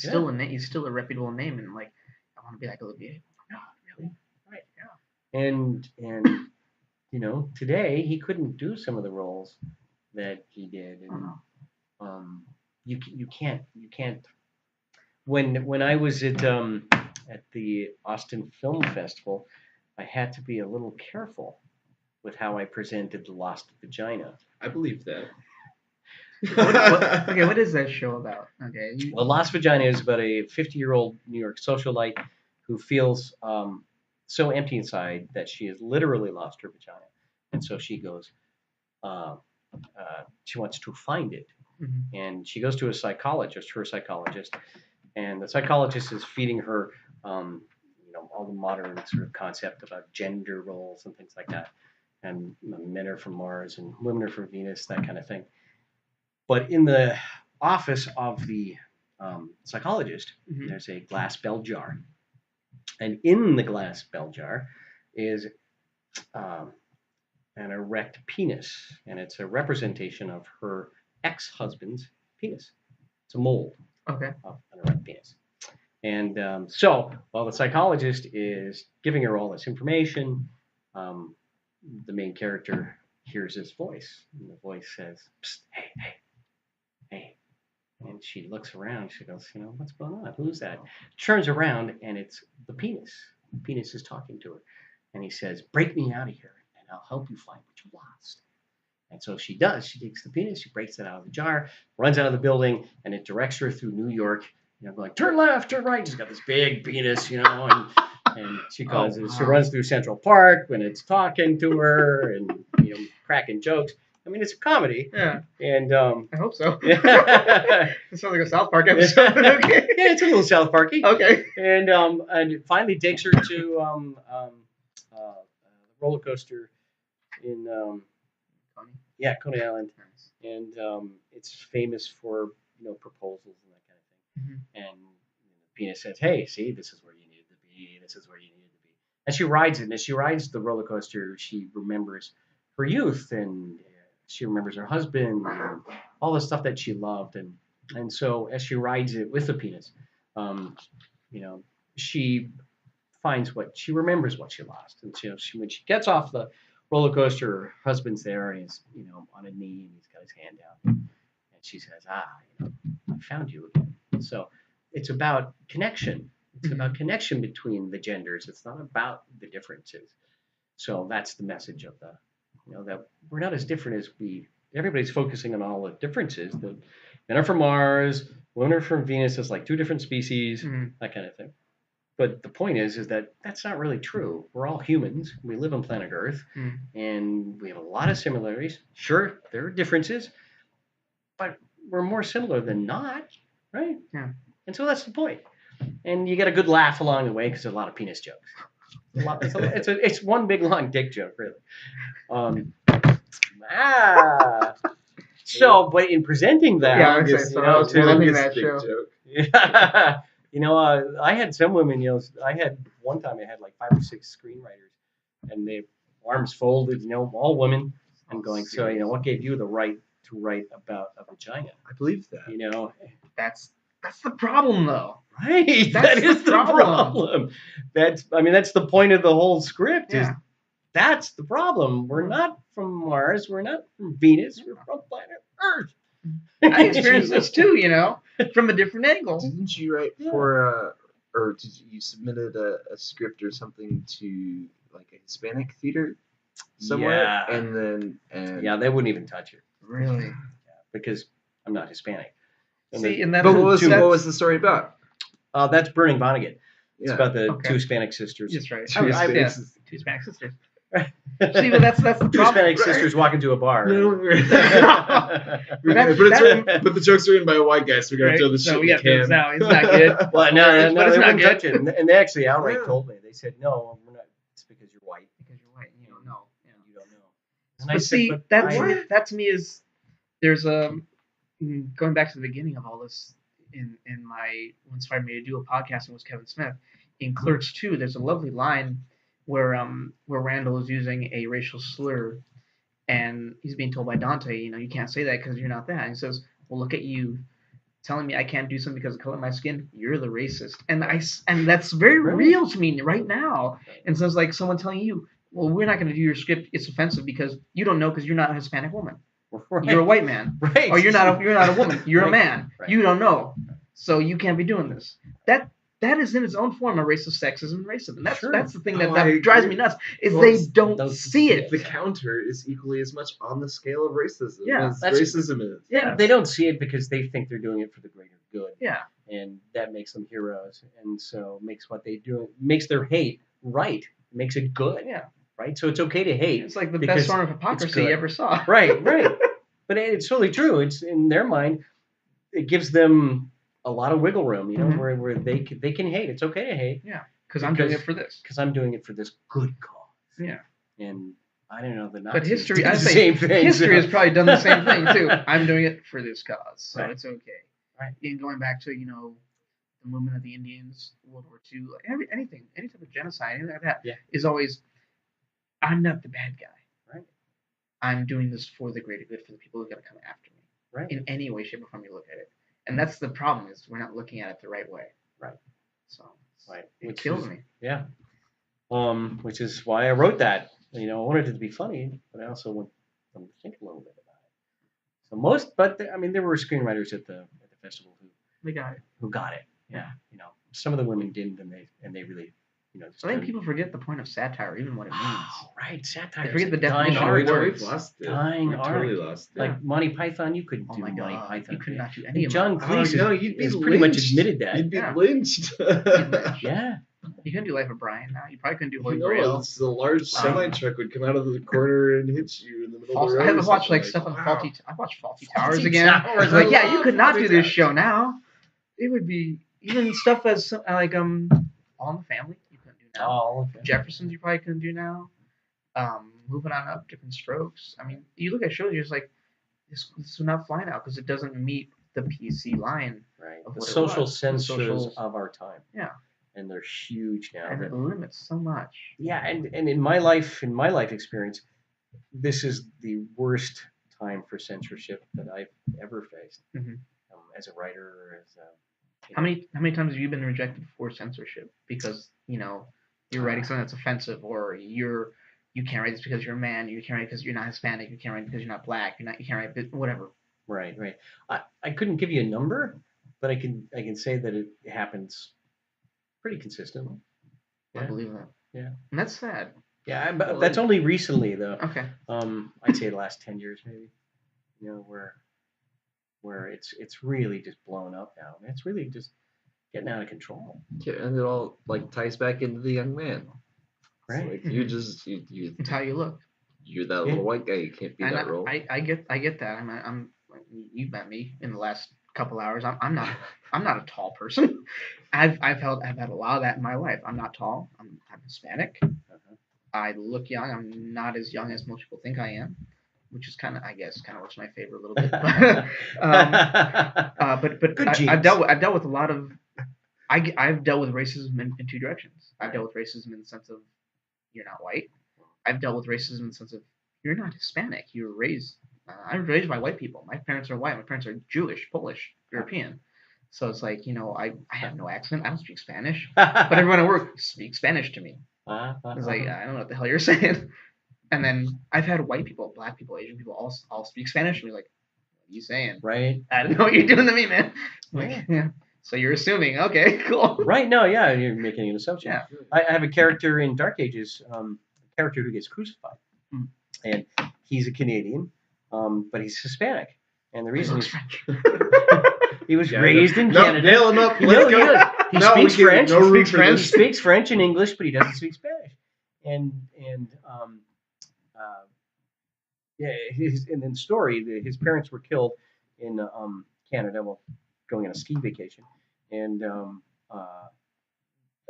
a reputable name, and like I want to be like Olivier. No, really. Right. Yeah. And today he couldn't do some of the roles that he did, and you can't. When I was at the Austin Film Festival, I had to be a little careful with how I presented The Lost Vagina. I believe that. What is that show about? Okay. Well, Lost Vagina is about a 50-year-old New York socialite who feels so empty inside that she has literally lost her vagina, and so she goes. She wants to find it, and she goes to her psychologist, and the psychologist is feeding her, all the modern sort of concept about gender roles and things like that, and men are from Mars and women are from Venus, that kind of thing. But in the office of the psychologist, there's a glass bell jar, and in the glass bell jar is an erect penis, and it's a representation of her ex-husband's penis. It's a mold of an erect penis. And so while the psychologist is giving her all this information, the main character hears this voice, and the voice says, "Psst, hey. And she looks around. She goes, what's going on? Who's that? Turns around, and it's the penis. The penis is talking to her. And he says, "Break me out of here, and I'll help you find what you lost." And so she does. She takes the penis, she breaks it out of the jar, runs out of the building, and it directs her through New York, going, turn left, turn right. She's got this big penis, and she she runs through Central Park when it's talking to her and, cracking jokes. I mean, it's a comedy. Yeah. And I hope so. It sounds like a South Park episode. Okay. Yeah, it's a little South Parky. Okay. And it finally takes her to the roller coaster in Coney Island. Nice. And it's famous for proposals and that kind of thing. And the penis says, "Hey, see, this is where you needed to be. This is where you needed to be." And she rides it. And as she rides the roller coaster, she remembers her youth, and she remembers her husband and all the stuff that she loved. And so as she rides it with the penis, she remembers what she lost. And when she gets off the roller coaster, her husband's there, and he's on a knee, and he's got his hand out, and she says, I found you again. So it's about connection. It's about connection between the genders. It's not about the differences. So that's the message of that we're not as different as everybody's focusing on all the differences. The men are from Mars, women are from Venus, it's like two different species, that kind of thing. But the point is that that's not really true. We're all humans. We live on planet Earth, and we have a lot of similarities. Sure, there are differences, but we're more similar than not, right? Yeah. And so that's the point. And you get a good laugh along the way because there's a lot of penis jokes. It's one big long dick joke, really. So, but in presenting that, I had some women, one time I had like 5 or 6 screenwriters, and they arms folded, all women, and going, so what gave you the right to write about a vagina? I believe that. That's the problem, though. Right. That is the problem. That's the point of the whole script. Yeah. That's the problem. We're not from Mars. We're not from Venus. We're from planet Earth. I experienced this too, from a different angle. Didn't you write for, or did you submitted a script or something to like a Hispanic theater somewhere? Yeah. And yeah, they wouldn't even touch it. Really? Yeah, because I'm not Hispanic. But what was the story about? That's Burning Vonnegut. It's Yeah. about the two Hispanic sisters. That's right. Two Hispanic sisters. See, but that's the problem. Two Hispanic sisters walk into a bar. No, but the jokes are written by a white guy, so we're gonna throw the shit in the can. Now it's not good. Well, no, but it's they not wouldn't good. touch it, and they actually outright told me. They said, "No, we're not. It's because you're white. Because you're white, and you don't know. You don't know." And but see, that to me is there's going back to the beginning of all this. In my what inspired me to do a podcasting was Kevin Smith. In Clerks 2, there's a lovely line where Randall is using a racial slur, and he's being told by Dante, you can't say that because you're not that. And he says, "Well, look at you, telling me I can't do something because of the color of my skin. You're the racist." And that's very real to me right now. And so it's like someone telling you, "Well, we're not going to do your script. It's offensive because you don't know because you're not a Hispanic woman. Right. You're a white man, right? Or you're not a woman. You're a man. Right. You don't know, so you can't be doing this." That is in its own form a racist sexism and racism. That's the thing that drives me nuts is they don't see it. The counter is equally as much on the scale of racism as that's, racism is. Yeah, they don't see it because they think they're doing it for the greater good. Yeah, and that makes them heroes, and so makes what they do makes their hate right, makes it good. Yeah, right. So it's okay to hate. It's like the best form of hypocrisy you ever saw. Right. But it's totally true. It's in their mind, it gives them a lot of wiggle room, where they can hate. It's okay to hate. Yeah, because I'm doing it for this. Because I'm doing it for this good cause. Yeah. And I don't know the Nazis. But history, I say history has probably done the same thing too. I'm doing it for this cause, so it's okay. Right. And going back to the movement of the Indians, World War II, any type of genocide, anything like that, is always, I'm not the bad guy. Right. I'm doing this for the greater good for the people who are going to come after me. Right. In any way, shape, or form you look at it. And that's the problem is we're not looking at it the right way. Right. So it kills me. Yeah. Which is why I wrote that. I wanted it to be funny, but I also want them to think a little bit about it. So there were screenwriters at the festival who got it. Yeah. Some of the women didn't, and they really. I think people forget the point of satire, even what it means. Oh, right, satire. They forget the definition of words. Dying art. Totally lost it. Like Monty Python, you couldn't do Monty Python. You could not do any of John Cleese has pretty much admitted that. You'd be lynched. Yeah. You couldn't do Life of Brian now. You probably couldn't do Holy Grail. The large semi truck would come out of the corner and hit you in the middle of the road. I haven't watched stuff on Faulty. I watched Faulty Towers again. It's like, you could not do this show now. It would be even stuff as like All in the Family. Jeffersons you probably couldn't do now. Moving on up, Different Strokes. You look at shows, you're just like, this would not fly now because it doesn't meet the PC line. Right. Of the what social it was. censors of our time. Yeah. And they're huge now. And it limits so much. Yeah, and in my life experience, this is the worst time for censorship that I've ever faced. Mm-hmm. As a writer, or as a how many times have you been rejected for censorship because you're writing something that's offensive, or you can't write this because you're a man, you can't write because you're not Hispanic, you can't write because you're not black, you can't write whatever. Right. I couldn't give you a number, but I can say that it happens pretty consistently. Yeah. I believe that. Yeah. And that's sad. Yeah, but that's only recently though. Okay. I'd say the last 10 years maybe. Where it's really just blown up now. It's really just getting out of control. Yeah, and it all ties back into the young man. Right. You're just you. It's how you look. You're that little white guy. You can't be that role. I get that. I'm you've met me in the last couple hours. I'm not a tall person. I've had a lot of that in my life. I'm not tall. I'm Hispanic. Uh-huh. I look young. I'm not as young as most people think I am, which is kind of works in my favor a little bit. But I've dealt with a lot of. I've dealt with racism in two directions. I've dealt with racism in the sense of you're not white. I've dealt with racism in the sense of you're not Hispanic. You were raised. I was raised by white people. My parents are white. My parents are Jewish, Polish, European. So it's like, I have no accent. I don't speak Spanish. But everyone at work speaks Spanish to me. It's like, I don't know what the hell you're saying. And then I've had white people, black people, Asian people all speak Spanish. And we're like, what are you saying? Right. I don't know what you're doing to me, man. Like, yeah. So you're assuming, okay, cool. Right. No, yeah, you're making an assumption. Yeah. I have a character in Dark Ages, a character who gets crucified. And he's a Canadian, but he's Hispanic. And the reason is he was raised in Canada. Nail him up. Let's go. He speaks French. He speaks French and English, but he doesn't speak Spanish. And then the story, his parents were killed in Canada while going on a ski vacation, and a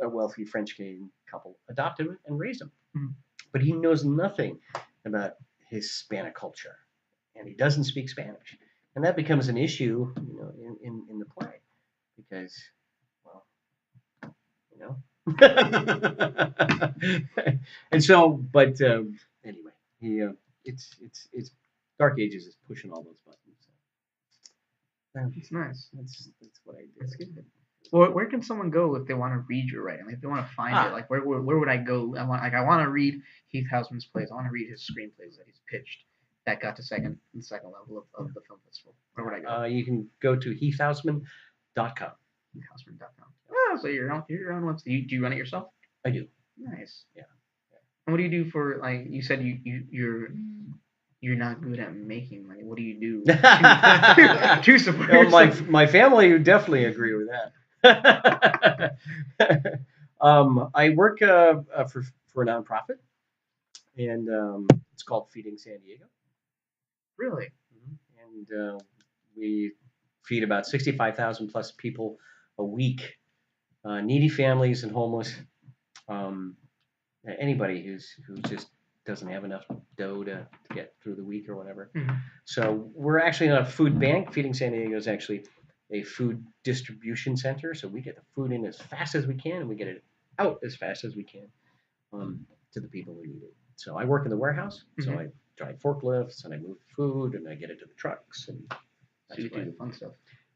wealthy French Canadian couple adopted him and raised him. But he knows nothing about Hispanic culture, and he doesn't speak Spanish, and that becomes an issue, in the play, because, well, and so, but anyway, it's Dark Ages is pushing all those buttons. It's nice. That's what I do. That's good. Well, where can someone go if they want to read your writing? Like, if they want to find it, like where would I go? I want to read Heath Houseman's plays. I want to read his screenplays that he's pitched that got to second level of the film festival. Where would I go? You can go to heathhouseman.com. Heathhouseman.com. Oh, so you're on website. Do you run it yourself? I do. Nice. Yeah. And what do you do for, like, you said you're not good at making money. What do you do to support yourself? My family would definitely agree with that. I work for a nonprofit, and it's called Feeding San Diego. Really? And we feed about 65,000 plus people a week, needy families and homeless, anybody who just doesn't have enough dough to get through the week or whatever. So we're actually not a food bank. Feeding San Diego is actually a food distribution center. So we get the food in as fast as we can, and we get it out as fast as we can to the people who need it. So I work in the warehouse. So I drive forklifts, and I move food, and I get it to the trucks. And that's you do the fun stuff.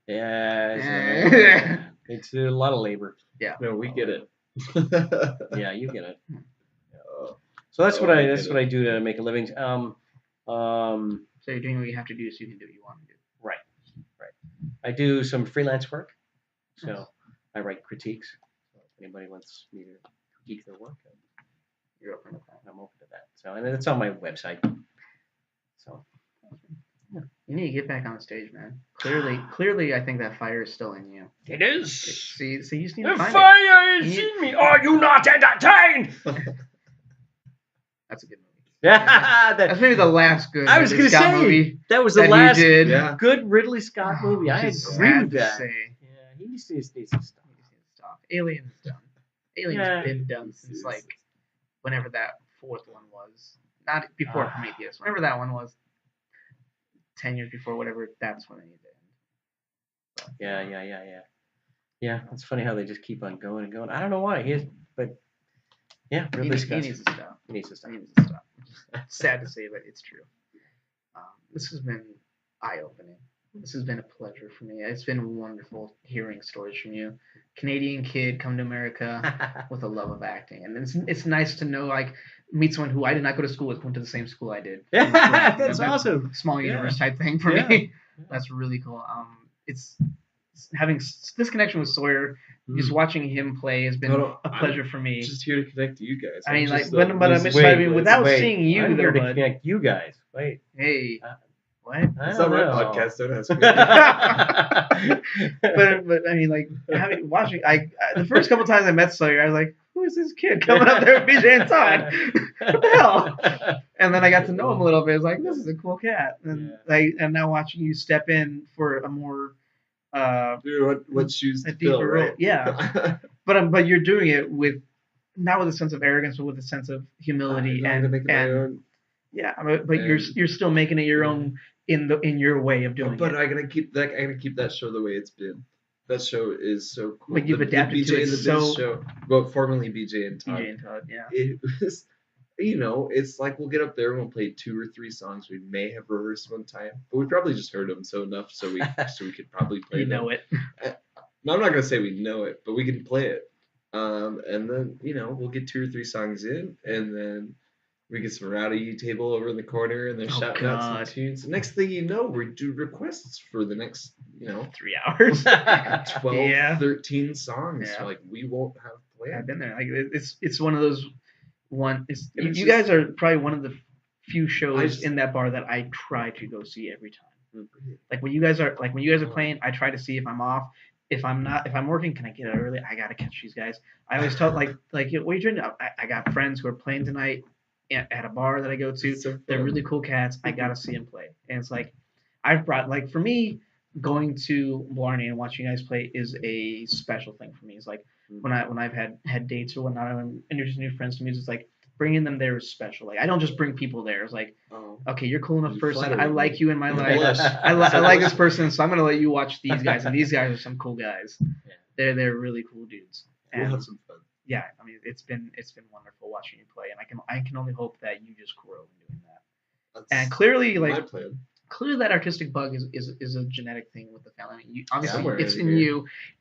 Yeah, it's a lot of labor. Yeah. No, we get it. Yeah, you get it. So that's what I do to make a living. So you're doing what you have to do so you can do what you want to do. Right. I do some freelance work. So I write critiques. So if anybody wants me to critique their work, you're open to that. I'm open to that. So, and it's on my website. So you need to get back on the stage, man. Clearly, I think that fire is still in you. It is. See, you just need to find it. The fire is in me. Are you not entertained? That's a good movie. Yeah, that's maybe the last good. I was going to say movie that was the last good Ridley Scott movie. I agree with that. Yeah, he needs to stop. Alien's done. Alien's been done since like whenever that fourth one was. Not before Prometheus. Whenever that one was. 10 years before, whatever. That's when they need to end. Yeah, it's funny how they just keep on going and going. I don't know why. Ridley Scott. He needs to stop. He needs to stop. Sad to say, but it's true. This has been eye-opening. This has been a pleasure for me. It's been wonderful hearing stories from you. Canadian kid come to America with a love of acting, and it's nice to know, like, meet someone who I did not go to school with, went to the same school I did. Yeah, that's awesome. Small universe type thing for me. That's really cool. It's having this connection with Sawyer. Just watching him play has been a pleasure for me. I'm just here to connect to you guys. I mean, without seeing you, I'm here to connect you guys. Wait. Hey. What? It's not my podcast. Don't ask me. but I mean, like watching. The first couple times I met Sawyer, I was like, "Who is this kid coming up there with BJ and Todd? What the hell?" And then I got to know him a little bit. I was like, "This is a cool cat." And and now watching you step in for a more what shoes a deeper role, right? Yeah. but you're doing it not with a sense of arrogance, but with a sense of humility but you're still making it your own in your way of doing it. But I'm gonna keep that show the way it's been. That show is so cool. But you've adapted BJ to it and the Biz show. Well, formerly BJ and Todd. BJ and Todd, yeah. It was you know, it's like we'll get up there and we'll play 2 or 3 songs we may have rehearsed one time, but we probably just heard them so enough so we could probably play You them. know it. No, I'm not gonna say we know it, but we can play it. And then we'll get 2 or 3 songs in, and then we get some rowdy table over in the corner, and they're shouting out some tunes. Next thing you know, we do requests for the next 3 hours, 12, 13 songs. Yeah. Like we won't have played. I've been there. Like it's one of those you guys are probably one of the few shows in that bar that I try to go see every time. Like when you guys are playing, I try to see if I'm off. If I'm working, can I get out early? I gotta catch these guys. I always tell what are you doing? I got friends who are playing tonight at a bar that I go to. So they're really cool cats. I gotta see them play. And it's like I've brought for me, going to Blarney and watching you guys play is a special thing for me. It's like when I've had dates or whatnot, I'm introducing new friends to music. It's like bringing them there is special. Like I don't just bring people there. It's like, okay, you're cool enough person. I like you in my life. I like this person, so I'm gonna let you watch these guys. And these guys are some cool guys. Yeah. They're really cool dudes. We'll have some fun. Yeah, I mean it's been wonderful watching you play, and I can only hope that you just grow in doing that. And clearly, my plan. Clearly that artistic bug is a genetic thing with the family. I mean, obviously,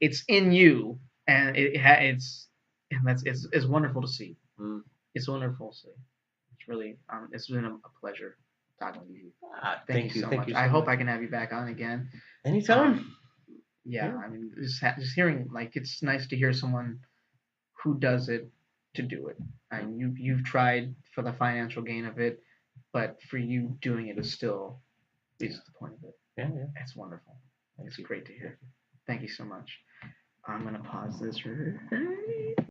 it's in you, and it's wonderful to see. It's wonderful to see. It's really it's been a pleasure talking to you. Thank you so much. I hope I can have you back on again. Anytime. Yeah, I mean, just hearing it's nice to hear someone who does it to do it. I mean, you've tried for the financial gain of it, but for you doing it is still the point of it. Yeah. It's wonderful. It's great to hear. Thank you so much. I'm gonna pause this.